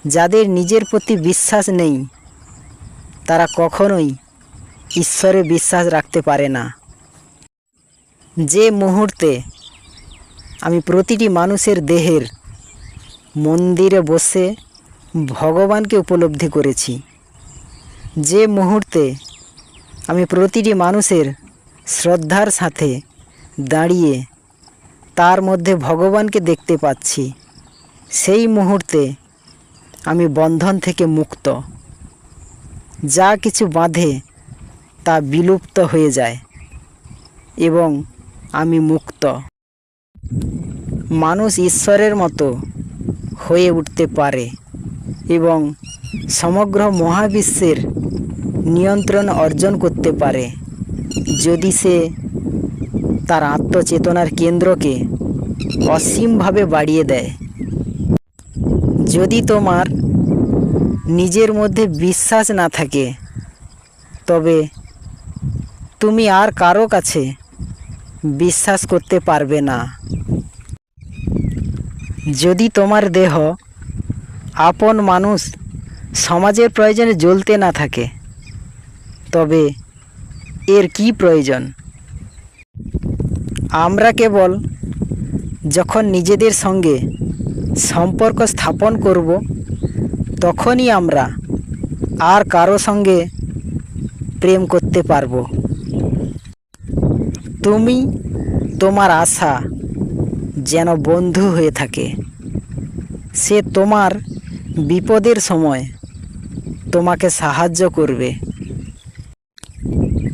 যাদের নিজের প্রতি বিশ্বাস নেই, তারা কখনোই ঈশ্বরে বিশ্বাস রাখতে পারে না। যে মুহূর্তে আমি প্রতিটি মানুষের দেহের মন্দিরে বসে ভগবানকে উপলব্ধি করেছি, যে মুহূর্তে আমি প্রতিটি মানুষের শ্রদ্ধার সাথে দাঁড়িয়ে তার মধ্যে ভগবানকে দেখতে পাচ্ছি, সেই মুহূর্তে আমি বন্ধন থেকে মুক্ত। যা কিছু বাঁধে তা বিলুপ্ত হয়ে যায় এবং আমি মুক্ত। মানুষ ঈশ্বরের মতো হয়ে উঠতে পারে এবং সমগ্র মহাবিশ্বের নিয়ন্ত্রণ অর্জন করতে পারে যদি সে তার আত্মচেতনার কেন্দ্রকে অসীমভাবে বাড়িয়ে দেয়। যদি তোমার নিজের মধ্যে বিশ্বাস না থাকে, তবে তুমি আর কারো কাছে বিশ্বাস করতে পারবে না। যদি তোমার দেহ আপন মানুষ সমাজের প্রয়োজনে জ্বলতে না থাকে, তবে এর কি প্রয়োজন? আমরা কেবল যখন নিজেদের সঙ্গে সম্পর্ক স্থাপন করব, তখনই আমরা আর কারো সঙ্গে প্রেম করতে পারব। তুমি তোমার আশা যেন বন্ধু হয়ে থাকে। সে তোমার বিপদের সময় তোমাকে সাহায্য করবে।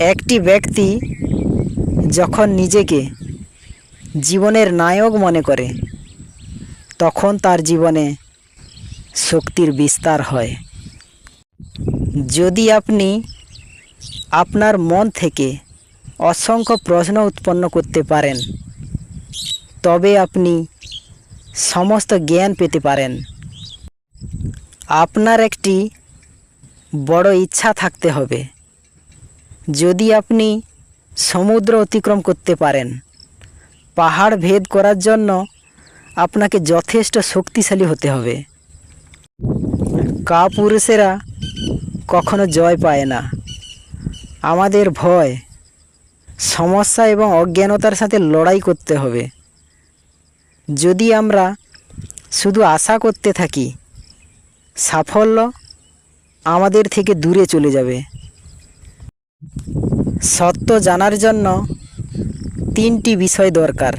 একটি ব্যক্তি যখন নিজেকে জীবনের নায়ক মনে করে, তখন তার জীবনে শক্তির বিস্তার হয়। যদি আপনি আপনার মন থেকে অসংখ্য প্রশ্ন উৎপন্ন করতে পারেন, তবে আপনি সমস্ত জ্ঞান পেতে পারেন। আপনার একটি বড় ইচ্ছা থাকতে হবে। যদি আপনি সমুদ্র অতিক্রম করতে পারেন, পাহাড় ভেদ করার জন্য আপনাকে যথেষ্ট শক্তিশালী হতে হবে। কাপুরুষেরা কখনো জয় পায় না। আমাদের ভয়, সমস্যা এবং অজ্ঞানতার সাথে লড়াই করতে হবে। যদি আমরা শুধু আশা করতে থাকি সাফল্য আমাদের থেকে দূরে চলে যাবে। সত্য জানার জন্য তিনটি বিষয় দরকার।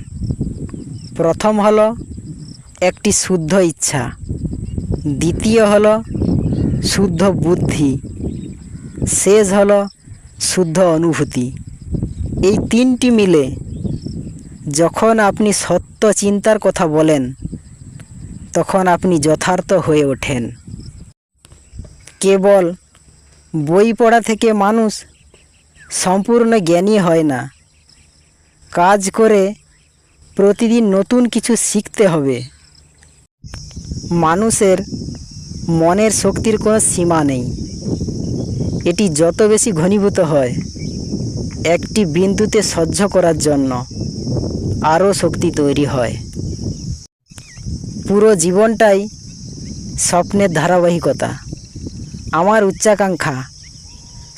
প্রথম হলো একটি শুদ্ধ ইচ্ছা, দ্বিতীয় হলো শুদ্ধ বুদ্ধি, শেষ হলো শুদ্ধ অনুভূতি। এই তিনটি মিলে যখন আপনি সত্য চিন্তার কথা বলেন তখন আপনি যথার্থ হয়ে ওঠেন। কেবল বই পড়া থেকে মানুষ সম্পূর্ণ জ্ঞানী হয় না। কাজ করে প্রতিদিন নতুন কিছু শিখতে হবে। মানুষের মনের শক্তির কোনো সীমা নেই। এটি যত বেশি ঘনীভূত হয়, একটি বিন্দুতে সহ্য করার জন্য আরও শক্তি তৈরি হয়। পুরো জীবনটাই স্বপ্নের ধারাবাহিকতা। আমার উচ্চাকাঙ্ক্ষা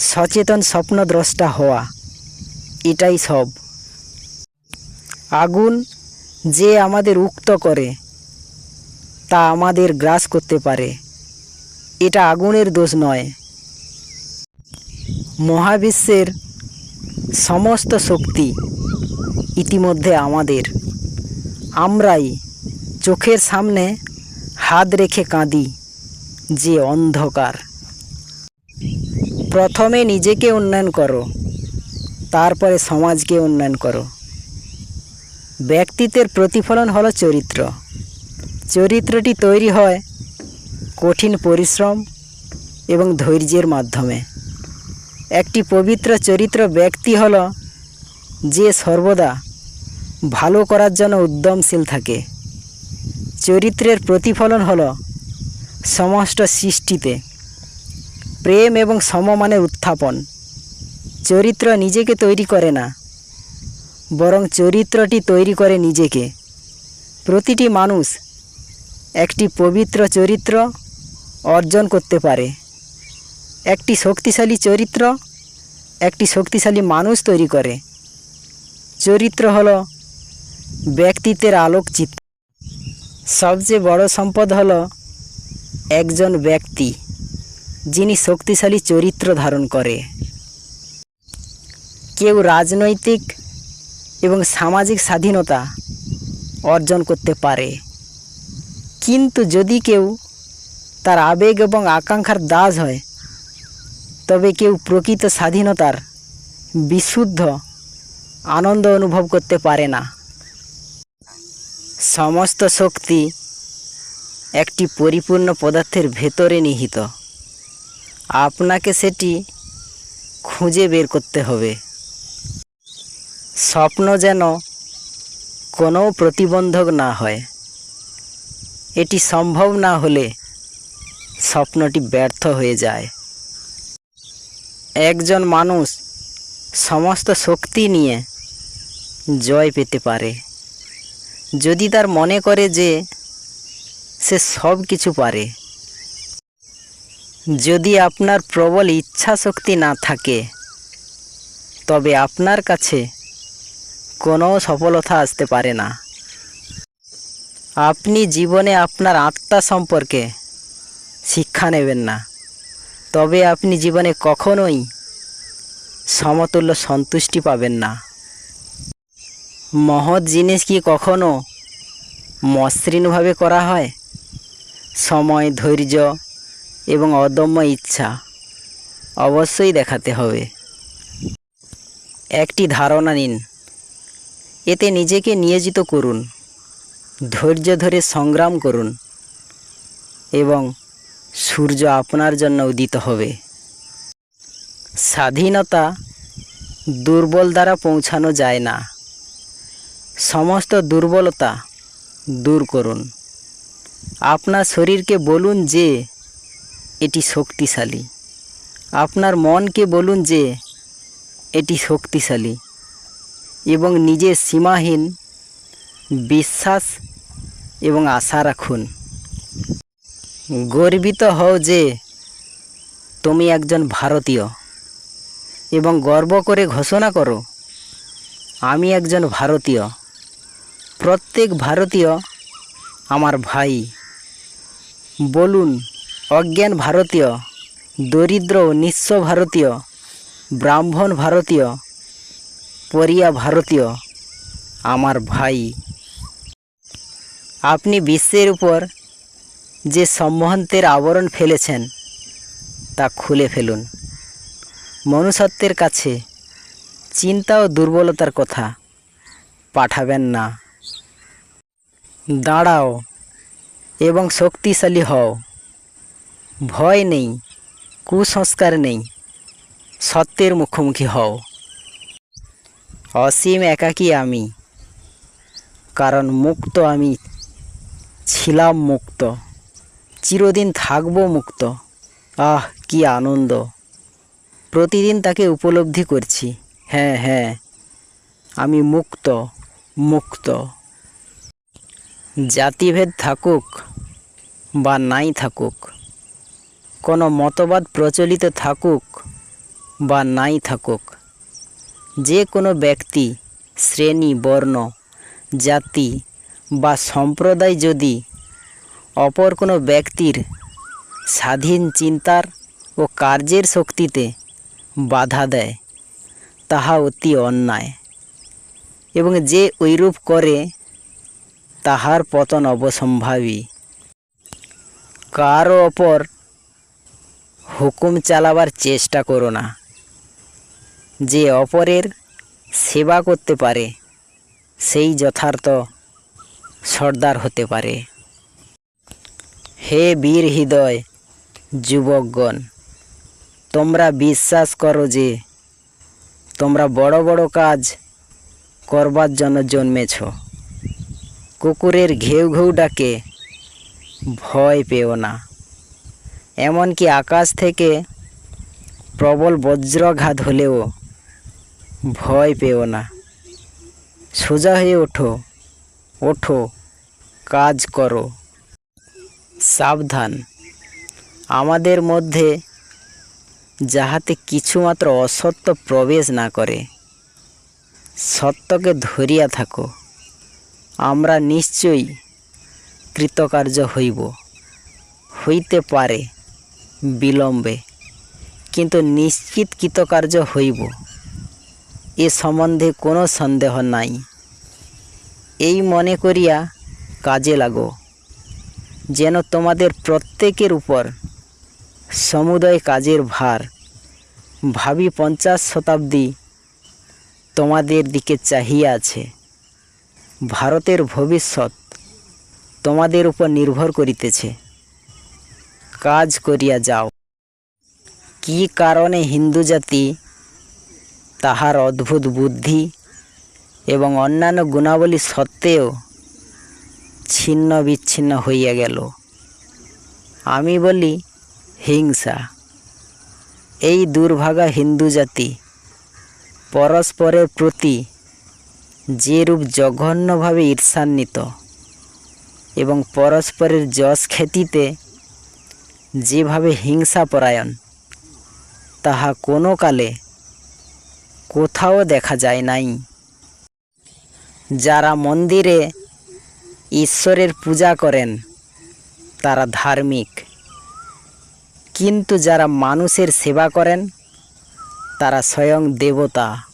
সচেতন স্বপ্নদ্রষ্টা হওয়া, এটাই সব। আগুন যে আমাদের উক্ত করে তা আমাদের গ্রাস করতে পারে, এটা আগুনের দোষ নয়। মহাবিশ্বের সমস্ত শক্তি ইতিমধ্যে আমাদের। আমরাই চোখের সামনে হাত রেখে কাঁদি যে অন্ধকার। প্রথমে নিজেকে উন্নয়ন করো, তারপরে সমাজকে উন্নয়ন করো। ব্যক্তিত্বের প্রতিফলন হলো চরিত্র। চরিত্রটি তৈরি হয় কঠিন পরিশ্রম এবং ধৈর্যের মাধ্যমে। একটি পবিত্র চরিত্র ব্যক্তি হলো যে সর্বদা ভালো করার জন্য উদ্যমশীল থাকে। চরিত্রের প্রতিফলন হলো সমস্ত সৃষ্টিতে প্রেম এবং সমমানের উত্থাপন। চরিত্র নিজেকে তৈরি করে না, বরং চরিত্রটি তৈরি করে নিজেকে। প্রতিটি মানুষ একটি পবিত্র চরিত্র অর্জন করতে পারে। একটি শক্তিশালী চরিত্র একটি শক্তিশালী মানুষ তৈরি করে। চরিত্র হলো ব্যক্তিত্বের আলোকচিত্র। সবচেয়ে বড় সম্পদ হলো একজন ব্যক্তি যিনি শক্তিশালী চরিত্র ধারণ করে। কেউ রাজনৈতিক এবং সামাজিক স্বাধীনতা অর্জন করতে পারে, কিন্তু যদি কেউ তার আবেগ এবং আকাঙ্ক্ষার দাস হয়, তবে কেউ প্রকৃত স্বাধীনতার বিশুদ্ধ আনন্দ অনুভব করতে পারে না। সমস্ত শক্তি একটি পরিপূর্ণ পদার্থের ভেতরে নিহিত। আপনাকে সেটি খুঁজে বের করতে হবে। স্বপ্ন যেন কোনো প্রতিবন্ধক না হয়। এটি সম্ভব না হলে স্বপ্নটি ব্যর্থ হয়ে যায়। একজন মানুষ সমস্ত শক্তি নিয়ে জয় পেতে পারে যদি তার মনে করে যে সে সব কিছু পারে। যদি আপনার প্রবল ইচ্ছা শক্তি না থাকে, তবে আপনার কাছে কোনো সফলতা আসতে পারে না। আপনি জীবনে আপনার আত্মা সম্পর্কে শিক্ষা নেবেন না, তবে আপনি জীবনে কখনোই সমতুল্য সন্তুষ্টি পাবেন না। মহৎ জিনিস কি কখনো মসৃণভাবে করা হয়? সময়, ধৈর্য এবং অদম্য ইচ্ছা অবশ্যই দেখাতে হবে। একটি ধারণা নিন, এতে নিজেকে নিয়োজিত করুন, ধৈর্য ধরে সংগ্রাম করুন এবং সূর্য আপনার জন্য উদিত হবে। স্বাধীনতা দুর্বল দ্বারা পৌঁছানো যায় না। সমস্ত দুর্বলতা দূর করুন। আপনার শরীরকে বলুন যে এটি শক্তিশালী। আপনার মনকে বলুন যে এটি শক্তিশালী এবং নিজের সীমাহীন বিশ্বাস এবং আশা রাখুন। গর্বিত হও যে তুমি একজন ভারতীয় এবং গর্ব করে ঘোষণা করো, আমি একজন ভারতীয়। প্রত্যেক ভারতীয় আমার ভাই। বলুন, অজ্ঞান ভারতীয়, দরিদ্র ও নিঃস্ব ভারতীয়, ব্রাহ্মণ ভারতীয়, পরিয়া ভারতীয়, আমার ভাই। আপনি বিশ্বের উপর যে সম্মোহন্তের আবরণ ফেলেছেন তা খুলে ফেলুন। মনুষ্যত্বের কাছে চিন্তা ও দুর্বলতার কথা পাঠাবেন না। দাঁড়াও এবং শক্তিশালী হও। ভয় নেই, কুসংস্কার নেই, সত্যের মুখোমুখি হও। অসীম একাকী আমি, কারণ মুক্ত আমি ছিলাম, মুক্ত চিরদিন থাকব মুক্ত। আহ, কি আনন্দ! প্রতিদিন তাকে উপলব্ধি করছি। হ্যাঁ হ্যাঁ, আমি মুক্ত, মুক্ত। জাতিভেদ থাকুক বা নাই থাকুক, কোনো মতবাদ প্রচলিত থাকুক বা নাই থাকুক, যে কোনো ব্যক্তি, শ্রেণী, বর্ণ, জাতি বা সম্প্রদায় যদি অপর কোনো ব্যক্তির স্বাধীন চিন্তার ও কার্যের শক্তিতে বাধা দেয়, তাহা অতি অন্যায়, এবং যে ঐরূপ করে তাহার পতন অবশ্যম্ভাবী। কারও ওপর হুকুম চালাবার চেষ্টা করো না। যে অপরের সেবা করতে পারে সেই যথার্থ সর্দার হতে পারে। হে বীর হৃদয় যুবকগণ, তোমরা বিশ্বাস করো যে তোমরা বড় বড় কাজ করবার জন্য জন্মেছ। কুকুরের ঘেউ ঘেউ ডাকে ভয় পেও না। এমনকি আকাশ থেকে প্রবল বজ্রাঘাত হলেও ভয় পেও না। সোজা হয়ে ওঠো, ওঠো, কাজ করো। সাবধান, আমাদের মধ্যে যাহাতে কিছুমাত্র অসত্য প্রবেশ না করে। সত্যকে ধরিয়া থাকো। আমরা নিশ্চয়ই কৃতকার্য হইব। হইতে পারে বিলম্বে, কিন্তু নিশ্চিত কৃতকার্য হইব, এ সম্বন্ধে কোনো সন্দেহ নাই। এই মনে করিয়া কাজে লাগো, যেন তোমাদের প্রত্যেকের উপর সমুদয় কাজের ভার ভাবি 50 শতাব্দী তোমাদের দিকে চাহিয়া আছে। ভারতের ভবিষ্যৎ তোমাদের উপর নির্ভর করিতেছে। কাজ করিয়া যাও। কি কারণে হিন্দু জাতি তাহার অদ্ভুত বুদ্ধি এবং অন্যান্য গুণাবলী সত্ত্বেও ছিন্ন বিচ্ছিন্ন হইয়া গেল? আমি বলি হিংসা। এই দুর্ভাগা হিন্দু জাতি পরস্পরের প্রতি যেরূপ জঘন্যভাবে ঈর্ষান্বিত এবং পরস্পরের যশ খ্যাতিতে যেভাবে হিংসাপরায়ণ, তাহা কোনো কালে কোথাও দেখা যায় নাই। যারা মন্দিরে ঈশ্বরের পূজা করেন তারা ধার্মিক, কিন্তু যারা মানুষের সেবা করেন তারা স্বয়ং দেবতা।